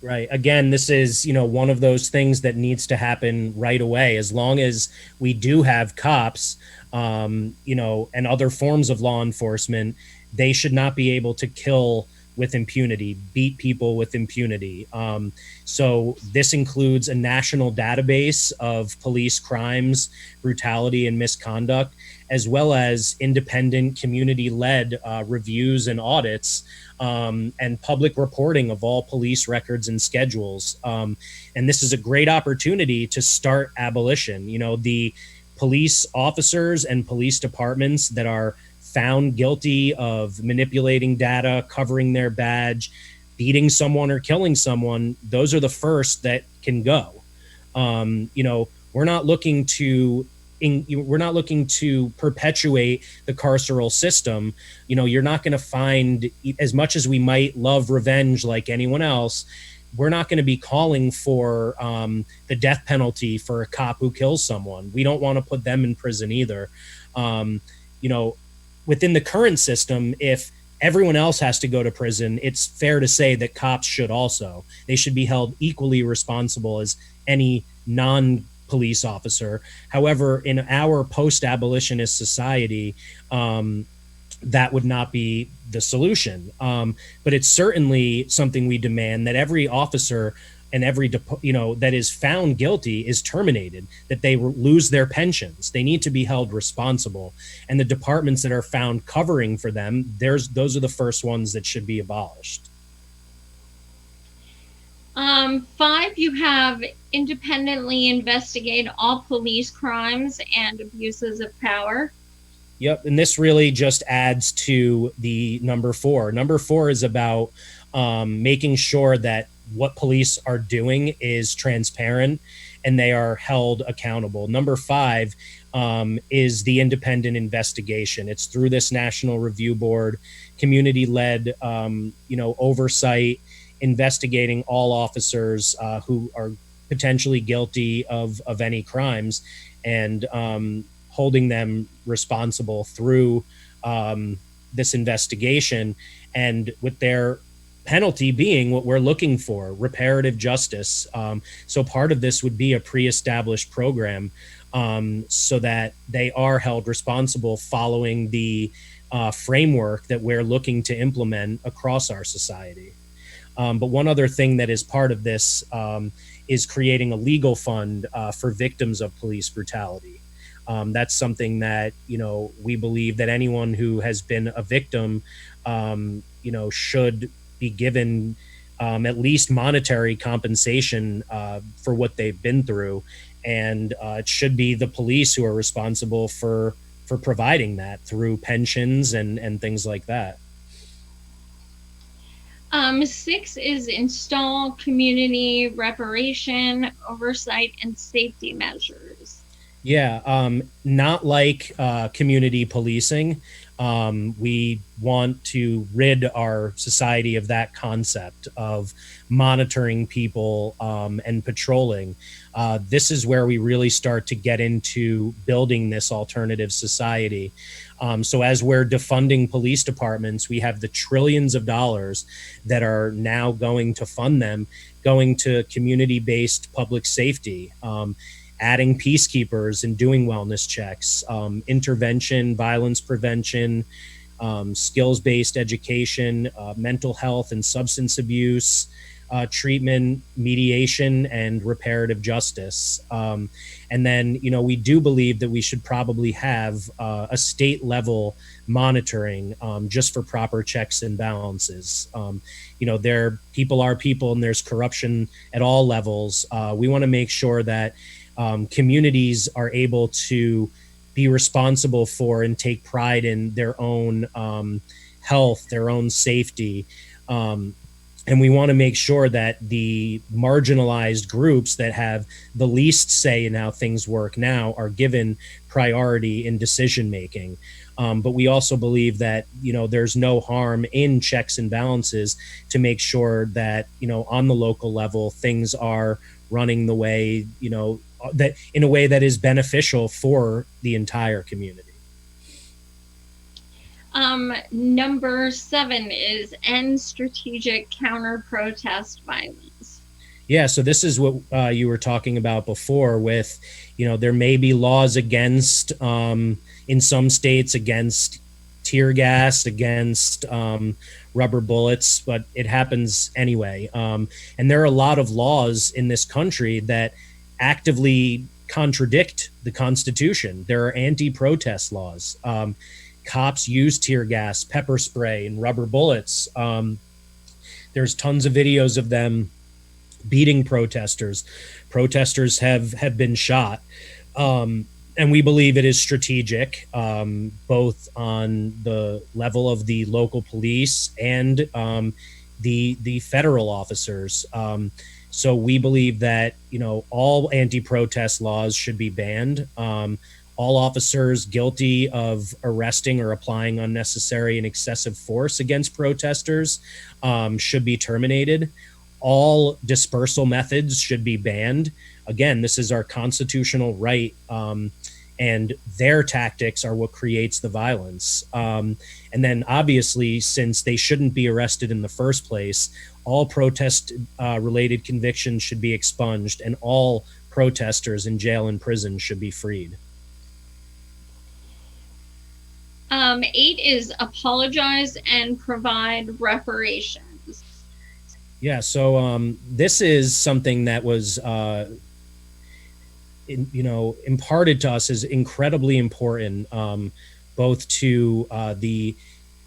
Right. Again, this is, you know, one of those things that needs to happen right away. As long as we do have cops, you know, and other forms of law enforcement, they should not be able to kill with impunity, beat people with impunity. So this includes a national database of police crimes, brutality, and misconduct, as well as independent community-led reviews and audits, and public reporting of all police records and schedules. And this is a great opportunity to start abolition. You know, the police officers and police departments that are found guilty of manipulating data, covering their badge, beating someone or killing someone, those are the first that can go. You know, we're not looking to perpetuate the carceral system. You know, you're not going to find, as much as we might love revenge like anyone else, we're not going to be calling for the death penalty for a cop who kills someone. We don't want to put them in prison either. You know, within the current system, if everyone else has to go to prison, it's fair to say that cops should also. They should be held equally responsible as any non-police officer. However, in our post-abolitionist society, that would not be the solution. But it's certainly something we demand, that every officer and every that is found guilty is terminated, that they lose their pensions. They need to be held responsible, and the departments that are found covering for them, those are the first ones that should be abolished. 5, you have independently investigate all police crimes and abuses of power. Yep, and this really just adds to the number 4. Number 4 is about making sure that what police are doing is transparent and they are held accountable. Number 5 is the independent investigation. It's through this National Review Board, community-led, oversight, investigating all officers who are potentially guilty of any crimes, and holding them responsible through this investigation, and with their penalty being what we're looking for, reparative justice. So part of this would be a pre-established program so that they are held responsible following the framework that we're looking to implement across our society. But one other thing that is part of this is creating a legal fund for victims of police brutality. That's something that, we believe that anyone who has been a victim, should be given at least monetary compensation for what they've been through. And it should be the police who are responsible for providing that through pensions and things like that. 6 is install community reparation, oversight, and safety measures. Yeah, not like community policing. We want to rid our society of that concept of monitoring people and patrolling. This is where we really start to get into building this alternative society. So as we're defunding police departments, we have the trillions of dollars that are now going to fund them, going to community-based public safety, adding peacekeepers and doing wellness checks, intervention, violence prevention, skills-based education, mental health and substance abuse, treatment, mediation, and reparative justice. And then, we do believe that we should probably have a state level monitoring just for proper checks and balances. People are people, and there's corruption at all levels. We want to make sure that communities are able to be responsible for and take pride in their own health, their own safety. And we want to make sure that the marginalized groups that have the least say in how things work now are given priority in decision making. But we also believe that, there's no harm in checks and balances to make sure that, on the local level, things are running the way, that in a way that is beneficial for the entire community. Number 7 is end strategic counter-protest violence. Yeah, so this is what you were talking about before with, there may be laws against, in some states, against tear gas, against rubber bullets, but it happens anyway. And there are a lot of laws in this country that actively contradict the Constitution. There are anti-protest laws. Cops use tear gas, pepper spray, and rubber bullets. There's tons of videos of them beating protesters. Protesters have been shot. And we believe it is strategic, both on the level of the local police and the federal officers. So we believe that, all anti-protest laws should be banned. All officers guilty of arresting or applying unnecessary and excessive force against protesters should be terminated. All dispersal methods should be banned. Again, this is our constitutional right, and their tactics are what creates the violence. And then obviously, since they shouldn't be arrested in the first place, all protest-related convictions should be expunged, and all protesters in jail and prison should be freed. 8 is apologize and provide reparations. Yeah, so this is something that was, imparted to us as incredibly important, both to the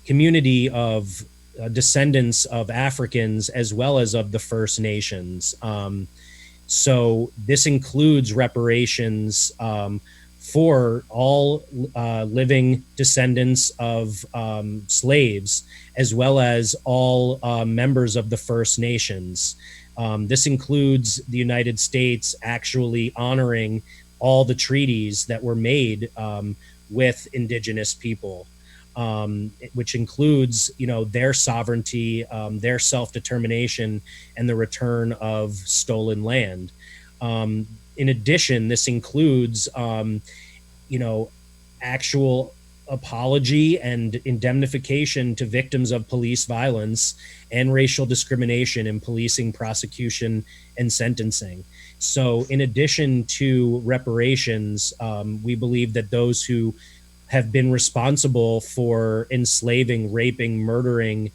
community of descendants of Africans as well as of the First Nations. So this includes reparations for all living descendants of slaves, as well as all members of the First Nations. This includes the United States actually honoring all the treaties that were made with indigenous people, which includes, their sovereignty, their self-determination, and the return of stolen land. In addition, this includes, actual apology and indemnification to victims of police violence and racial discrimination in policing, prosecution, and sentencing. So in addition to reparations, we believe that those who have been responsible for enslaving, raping, murdering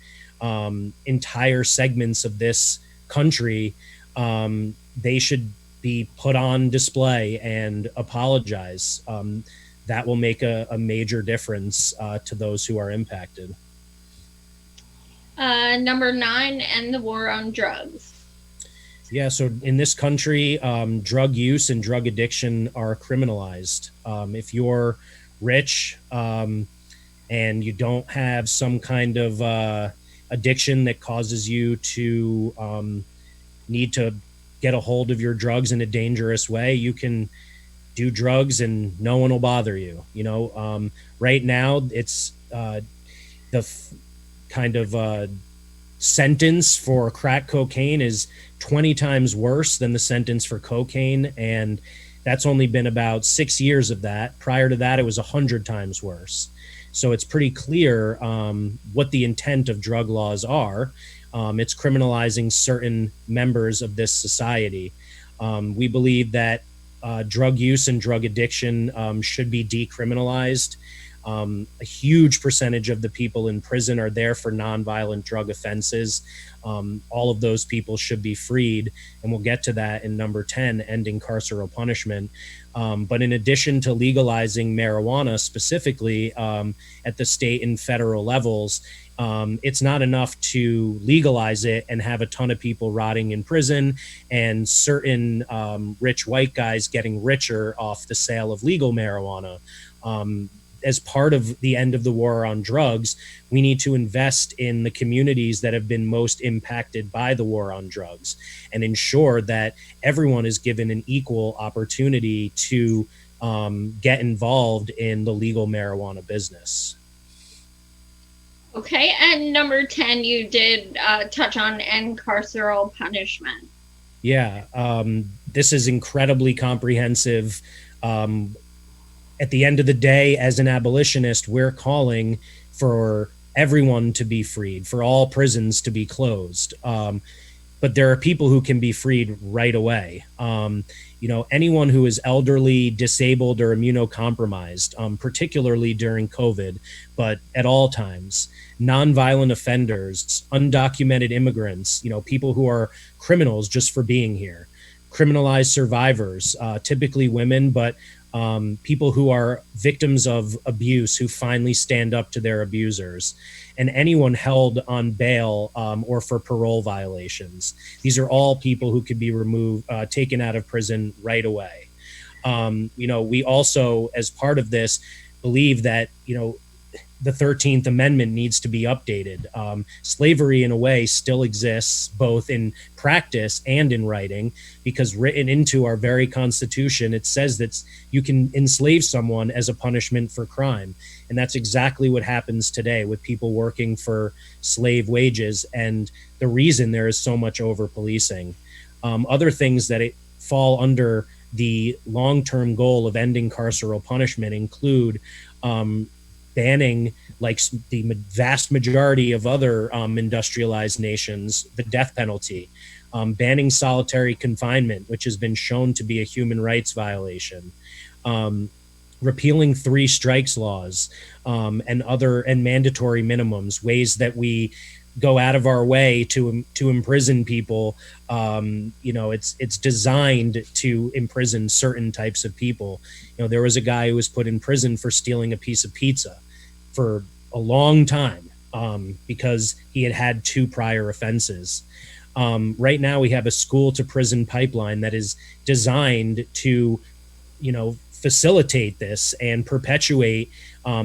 entire segments of this country, they should be put on display and apologize. That will make a major difference to those who are impacted. Number 9, end the war on drugs. Yeah, so in this country, drug use and drug addiction are criminalized. If you're rich and you don't have some kind of addiction that causes you to need to get a hold of your drugs in a dangerous way, you can do drugs and no one will bother you. Right now it's kind of sentence for crack cocaine is 20 times worse than the sentence for cocaine, and that's only been about 6 years of that. Prior to that, it was 100 times worse. So it's pretty clear what the intent of drug laws are. It's criminalizing certain members of this society. We believe that drug use and drug addiction should be decriminalized. A huge percentage of the people in prison are there for nonviolent drug offenses. All of those people should be freed, and we'll get to that in number 10, ending carceral punishment. But in addition to legalizing marijuana specifically at the state and federal levels, it's not enough to legalize it and have a ton of people rotting in prison and certain rich white guys getting richer off the sale of legal marijuana. As part of the end of the war on drugs, we need to invest in the communities that have been most impacted by the war on drugs and ensure that everyone is given an equal opportunity to get involved in the legal marijuana business. Okay, and number 10, you did touch on end carceral punishment. Yeah, this is incredibly comprehensive. At the end of the day, as an abolitionist, we're calling for everyone to be freed, for all prisons to be closed. But there are people who can be freed right away. Anyone who is elderly, disabled, or immunocompromised, particularly during COVID, but at all times, nonviolent offenders, undocumented immigrants, people who are criminals just for being here, criminalized survivors, typically women, but people who are victims of abuse who finally stand up to their abusers, and anyone held on bail or for parole violations. These are all people who could be removed, taken out of prison right away. We also, as part of this, believe that, the 13th Amendment needs to be updated. Slavery, in a way, still exists both in practice and in writing, because written into our very Constitution, it says that you can enslave someone as a punishment for crime. And that's exactly what happens today with people working for slave wages, and the reason there is so much over-policing. Other things that fall under the long-term goal of ending carceral punishment include banning, like the vast majority of other industrialized nations, the death penalty, banning solitary confinement, which has been shown to be a human rights violation, repealing 3 strikes laws, and mandatory minimums, ways that we go out of our way to imprison people. It's designed to imprison certain types of people. There was a guy who was put in prison for stealing a piece of pizza for a long time because he had 2 prior offenses. Right now we have a school to prison pipeline that is designed to, facilitate this and perpetuate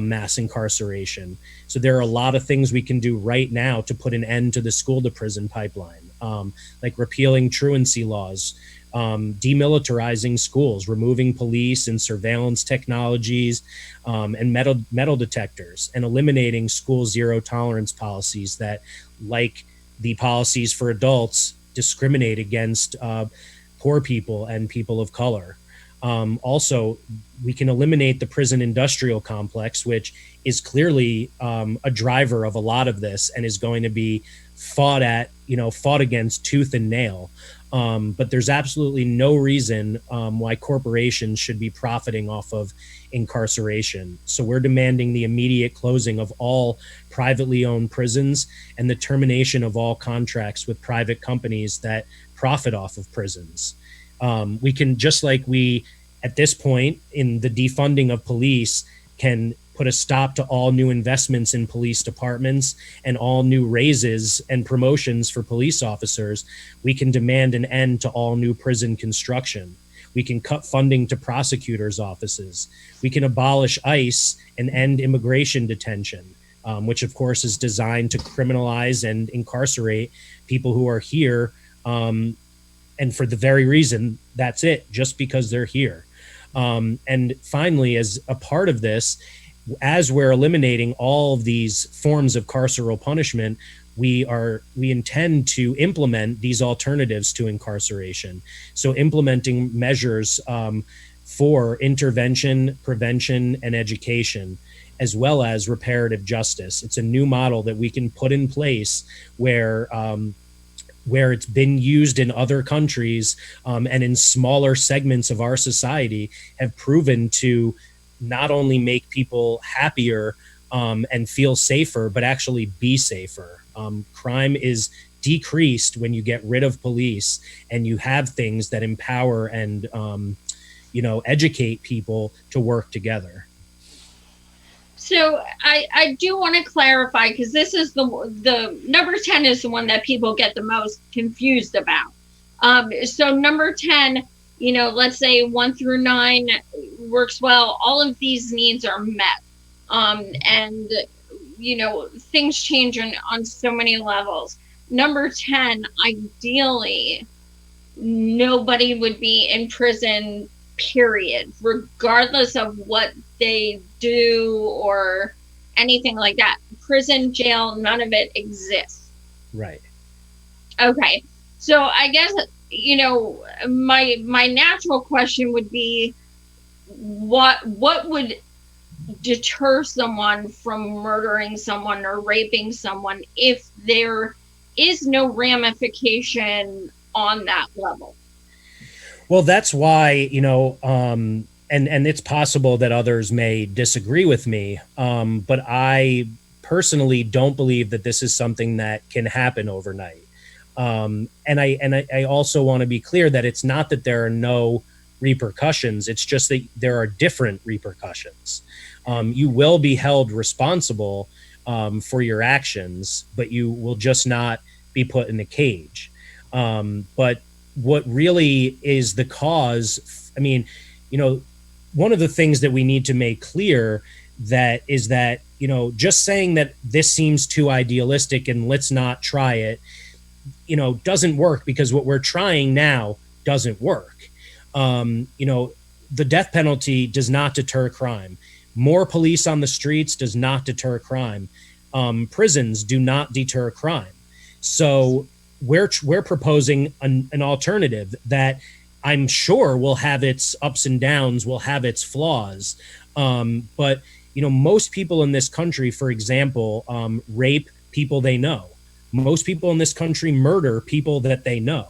mass incarceration. So there are a lot of things we can do right now to put an end to the school to prison pipeline, like repealing truancy laws, demilitarizing schools, removing police and surveillance technologies, and metal detectors, and eliminating school zero tolerance policies that, like the policies for adults, discriminate against poor people and people of color. Also, we can eliminate the prison industrial complex, which is clearly a driver of a lot of this and is going to be fought against tooth and nail. But there's absolutely no reason why corporations should be profiting off of incarceration. So we're demanding the immediate closing of all privately owned prisons and the termination of all contracts with private companies that profit off of prisons. We can, just like we, at this point in the defunding of police, can put a stop to all new investments in police departments and all new raises and promotions for police officers, we can demand an end to all new prison construction. We can cut funding to prosecutors' offices. We can abolish ICE and end immigration detention, which of course is designed to criminalize and incarcerate people who are here. And for the very reason, that's it, just because they're here. And finally, as a part of this, as we're eliminating all of these forms of carceral punishment, we intend to implement these alternatives to incarceration. So implementing measures for intervention, prevention, and education, as well as reparative justice. It's a new model that we can put in place where it's been used in other countries and in smaller segments of our society, have proven to not only make people happier and feel safer, but actually be safer. Crime is decreased when you get rid of police and you have things that empower and educate people to work together. So I do want to clarify, because this is the number 10 is the one that people get the most confused about. So number 10, let's say 1 through 9 works well. All of these needs are met. And things change on so many levels. Number 10, ideally, nobody would be in prison, period, regardless of what they do or anything like that. Prison, jail, none of it exists. Right. Okay. So I guess, my natural question would be, what would deter someone from murdering someone or raping someone if there is no ramification on that level? Well, that's why, and it's possible that others may disagree with me, but I personally don't believe that this is something that can happen overnight. And I also want to be clear that it's not that there are no repercussions. It's just that there are different repercussions. You will be held responsible for your actions, but you will just not be put in a cage. But what really is the cause? I mean, one of the things that we need to make clear is that just saying that this seems too idealistic and let's not try it, doesn't work, because what we're trying now doesn't work. The death penalty does not deter crime. More police on the streets does not deter crime. Prisons do not deter crime. So we're proposing an alternative that I'm sure will have its ups and downs, will have its flaws. But most people in this country, for example, rape people they know. Most people in this country murder people that they know.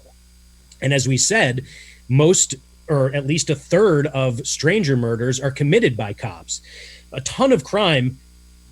And as we said, most, or at least a third of stranger murders are committed by cops. A ton of crime,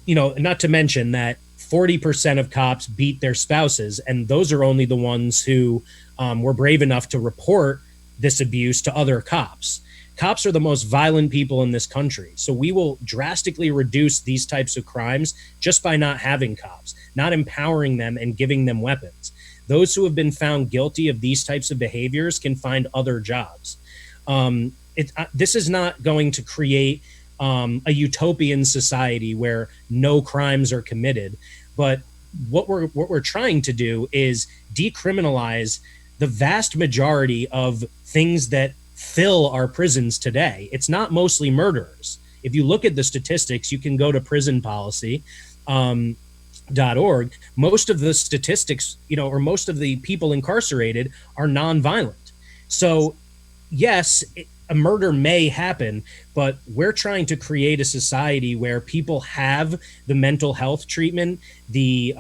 not to mention that 40% of cops beat their spouses, and those are only the ones who were brave enough to report this abuse to other cops. Cops are the most violent people in this country. So we will drastically reduce these types of crimes just by not having cops, not empowering them and giving them weapons. Those who have been found guilty of these types of behaviors can find other jobs. This is not going to create a utopian society where no crimes are committed. But what we're trying to do is decriminalize the vast majority of things that fill our prisons today. It's not mostly murderers. If you look at the statistics, you can go to prisonpolicy.org. Most of the statistics, or most of the people incarcerated are nonviolent. So yes, a murder may happen, but we're trying to create a society where people have the mental health treatment, the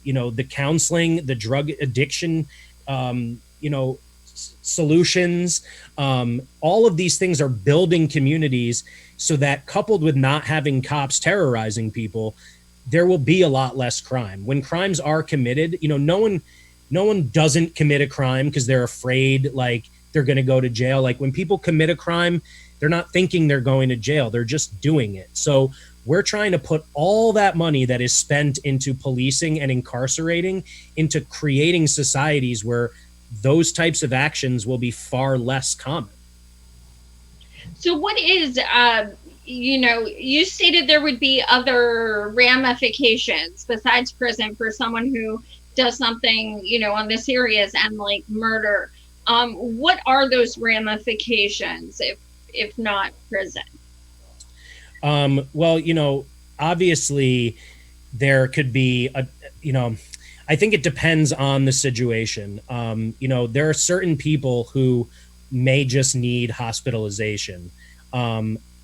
the counseling, the drug addiction, solutions. All of these things are building communities so that, coupled with not having cops terrorizing people, there will be a lot less crime. When crimes are committed, no one doesn't commit a crime because they're afraid, like, they're going to go to jail. Like, when people commit a crime, they're not thinking they're going to jail. They're just doing it. So we're trying to put all that money that is spent into policing and incarcerating into creating societies where those types of actions will be far less common. So what is, you stated there would be other ramifications besides prison for someone who does something, on the serious end, like murder. What are those ramifications if not prison? Well, obviously there could be I think it depends on the situation. There are certain people who may just need hospitalization.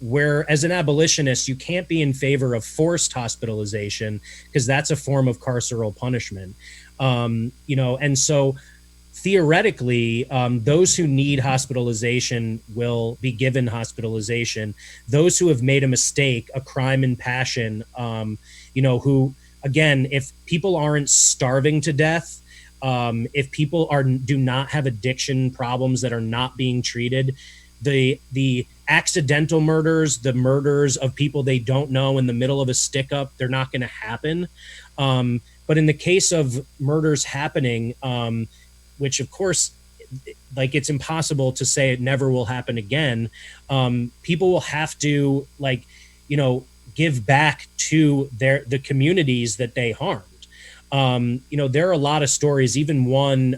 Where, as an abolitionist, you can't be in favor of forced hospitalization because that's a form of carceral punishment. And so theoretically, those who need hospitalization will be given hospitalization. Those who have made a mistake, a crime in passion, who, again, if people aren't starving to death, if people do not have addiction problems that are not being treated, the accidental murders, the murders of people they don't know in the middle of a stick up, they're not going to happen. But in the case of murders happening, which of course, like, it's impossible to say it never will happen again, people will have to, give back to the communities that they harmed. There are a lot of stories, even one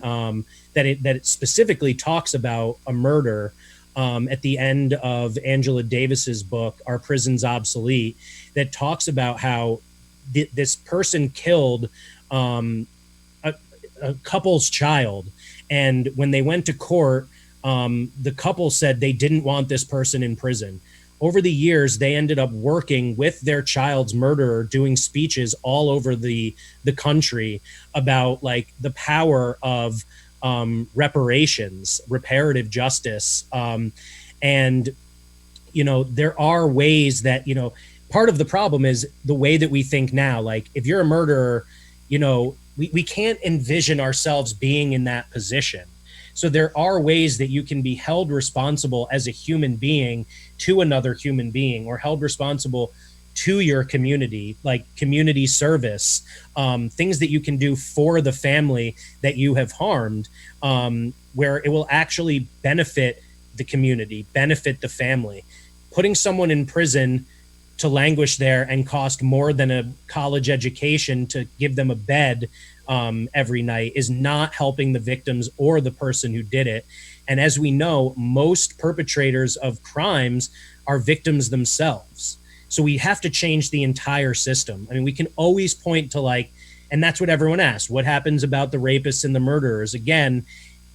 that it specifically talks about a murder at the end of Angela Davis's book, Are Prisons Obsolete, that talks about how this person killed a couple's child. And when they went to court, the couple said they didn't want this person in prison. Over the years, they ended up working with their child's murderer, doing speeches all over the country about, like, the power of reparations, reparative justice. And there are ways that, part of the problem is the way that we think now. Like, if you're a murderer, we can't envision ourselves being in that position. So there are ways that you can be held responsible as a human being to another human being, or held responsible to your community, like community service, things that you can do for the family that you have harmed, where it will actually benefit the community, benefit the family. Putting someone in prison to languish there and cost more than a college education to give them a bed every night is not helping the victims or the person who did it. And as we know, most perpetrators of crimes are victims themselves. So we have to change the entire system. I mean, we can always point to, like, and that's what everyone asks, what happens about the rapists and the murderers? Again,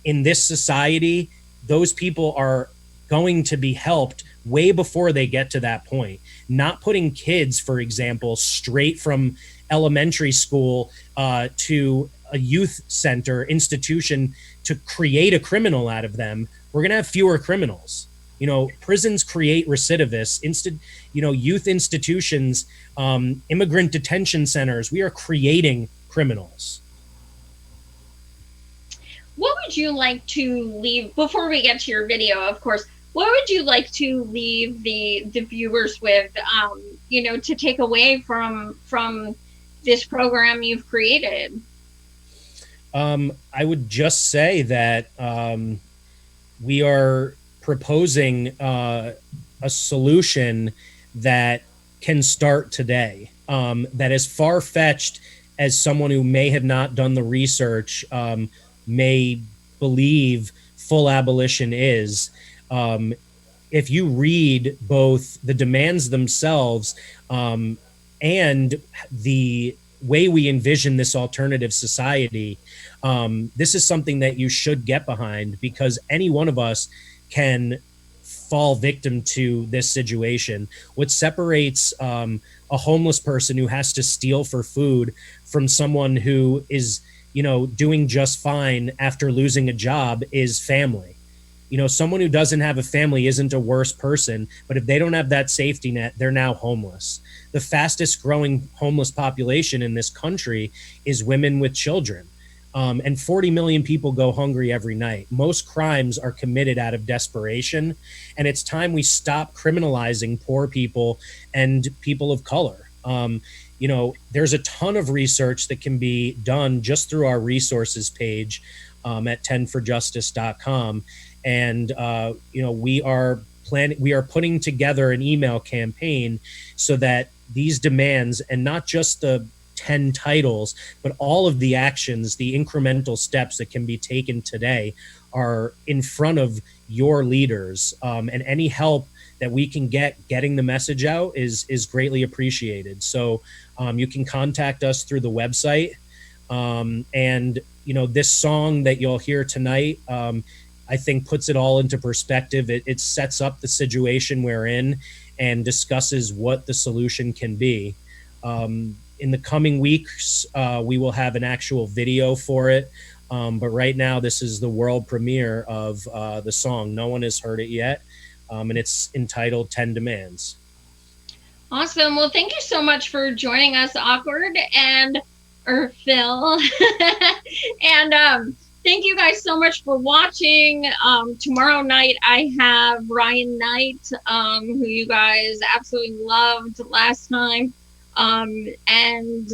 in this society, those people are going to be helped way before they get to that point. Not putting kids, for example, straight from elementary school to a youth center institution to create a criminal out of them. We're going to have fewer criminals. Prisons create recidivists, youth institutions, immigrant detention centers. We are creating criminals. What would you like to leave, before we get to your video, of course, what would you like to leave the viewers with, to take away from this program you've created? I would just say that we are proposing a solution that can start today, that is far-fetched as someone who may have not done the research may believe full abolition is. If you read both the demands themselves and the way we envision this alternative society, this is something that you should get behind, because any one of us can fall victim to this situation. What separates a homeless person who has to steal for food from someone who is, doing just fine after losing a job is family. Someone who doesn't have a family isn't a worse person, but if they don't have that safety net, they're now homeless. The fastest growing homeless population in this country is women with children. And 40 million people go hungry every night. Most crimes are committed out of desperation. And it's time we stop criminalizing poor people and people of color. There's a ton of research that can be done just through our resources page at 10forjustice.com. And, we are putting together an email campaign so that these demands, and not just the 10 titles, but all of the actions, the incremental steps that can be taken today, are in front of your leaders. And any help that we can getting the message out is greatly appreciated. So you can contact us through the website. And, this song that you'll hear tonight, I think puts it all into perspective. It sets up the situation we're in and discusses what the solution can be. In the coming weeks, we will have an actual video for it. But right now, this is the world premiere of the song. No one has heard it yet. And it's entitled 10 Demands. Awesome. Well, thank you so much for joining us, Awkward or Phil. And thank you guys so much for watching. Tomorrow night, I have Ryan Knight, who you guys absolutely loved last time. And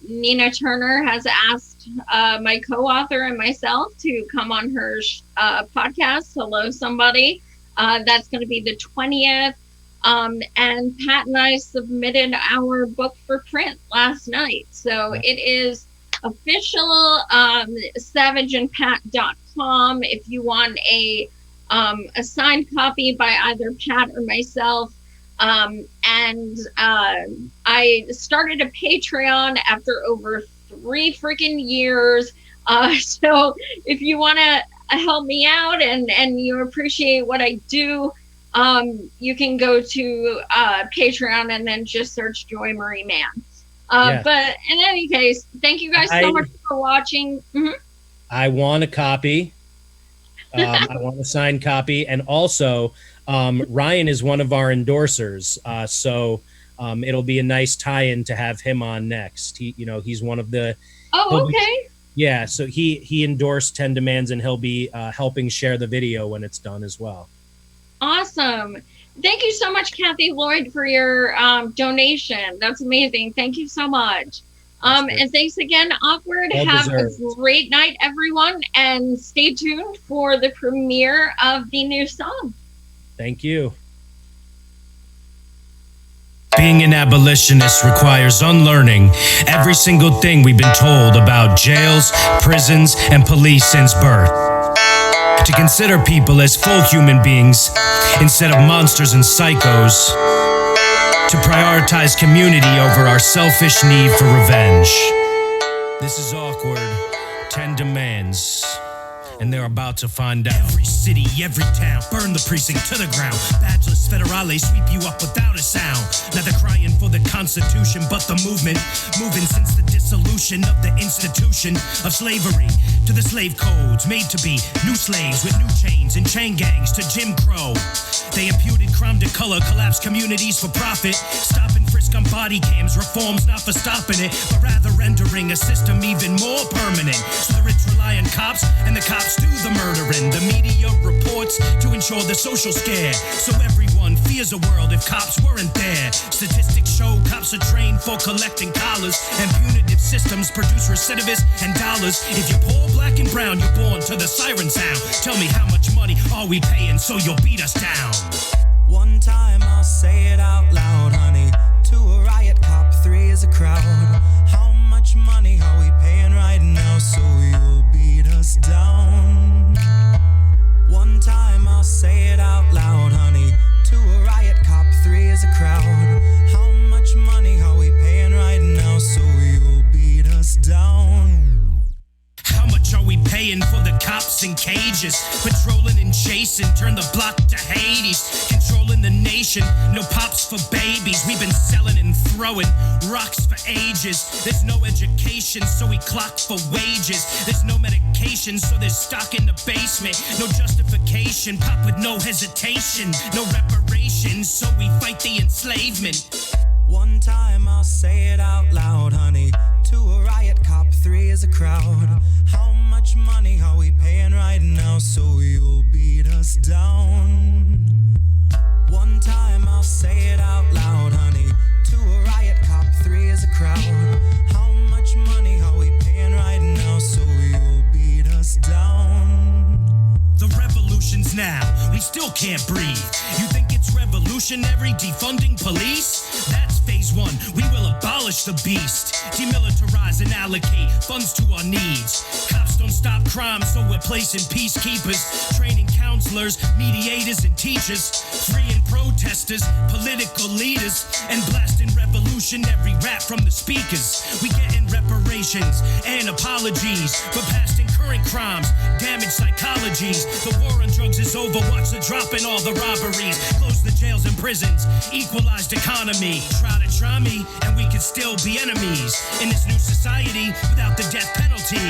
Nina Turner has asked my co-author and myself to come on her podcast, Hello Somebody. That's going to be the 20th. And Pat and I submitted our book for print last night. So it is official, savageandpat.com. If you want a signed copy by either Pat or myself. And I started a Patreon after over 3 freaking years. So if you want to help me out and you appreciate what I do, you can go to Patreon and then just search Joy Marie Mann. But in any case, thank you guys so much for watching. Mm-hmm. I want a copy. I want a signed copy. And also, Ryan is one of our endorsers. So it'll be a nice tie-in to have him on next. He's one of the... Oh, okay. Yeah, so he endorsed 10 Demands, and he'll be helping share the video when it's done as well. Awesome. Thank you so much, Kathy Lloyd, for your donation. That's amazing. Thank you so much. And thanks again, Awkward. Well have deserved. a great night, everyone, and stay tuned for the premiere of the new song. Thank you. Being an abolitionist requires unlearning every single thing we've been told about jails, prisons, and police since birth. To consider people as full human beings instead of monsters and psychos. To prioritize community over our selfish need for revenge. This is Awkward, 10 Demands. and they're about to find out. Every city, every town, burn the precinct to the ground. Badgeless federales sweep you up without a sound. Now they're crying for the Constitution, but the moving since the dissolution of the institution of slavery to the slave codes made to be new slaves with new chains and chain gangs to Jim Crow. They imputed crime to color, collapsed communities for profit. Stop and frisk on body cams, reforms not for stopping it, but rather rendering a system even more permanent. So the rich rely on cops, and the cops do the murdering. The media reports to ensure the social scare, so everyone fears a world if cops weren't there. Statistics show cops are trained for collecting collars, and punitive systems produce recidivists and dollars. If you're poor, black, and brown, you're born to the siren sound. Tell me, how much money are we paying so you'll beat us down? One time I'll say it out loud, honey. To a riot cop, 3 is a crowd. How much money are we paying right now so you'll beat us down? One time I'll say it out loud, honey. To a riot cop, 3 is a crowd. How much money are we paying right now so you'll beat us down? How much are we paying for the cops in cages? Patrolling and chasing, turn the block to Hades. Controlling the nation, no pops for babies. We've been selling and throwing rocks for ages. There's no education, so we clock for wages. There's no medication, so there's stock in the basement. No justification, pop with no hesitation. No reparations, so we fight the enslavement. One time I'll say it out loud, honey. To a riot cop, 3 is a crowd. How much money are we paying right now so you'll beat us down? One time I'll say it out loud, honey. To a riot cop, 3 is a crowd. How much money are we paying right now so you'll beat us down? The revolution's now, we still can't breathe. You think it's revolutionary defunding police? That's phase 1, we will abolish the beast. Demilitarize and allocate funds to our needs. Cops don't stop crime, so we're placing peacekeepers. Training counselors, mediators, and teachers. Freeing protesters, political leaders. And blasting revolutionary rap from the speakers. We getting reparations and apologies for past and current crimes, damaged psychologies. The war on drugs is over, watch the drop in all the robberies. Close the jails and prisons, equalized economy. Try me, and we could still be enemies in this new society without the death penalty.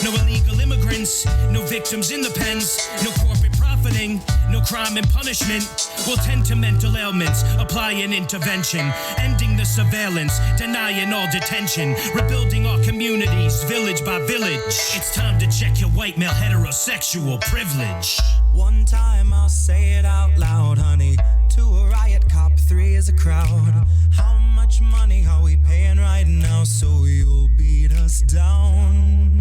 No illegal immigrants, no victims in the pens, no corporate profiting, no crime and punishment. We'll tend to mental ailments, apply an intervention, ending the surveillance, denying all detention, rebuilding our communities, village by village. It's time to check your white male heterosexual privilege. One time I'll say it out loud, honey. To a riot cop, 3 is a crowd. How much money are we paying right now so you'll beat us down?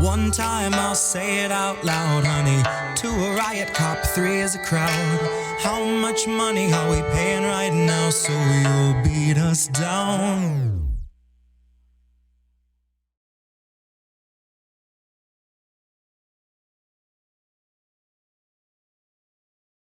One time I'll say it out loud, honey. To a riot cop, 3 is a crowd. How much money are we paying right now so you'll beat us down?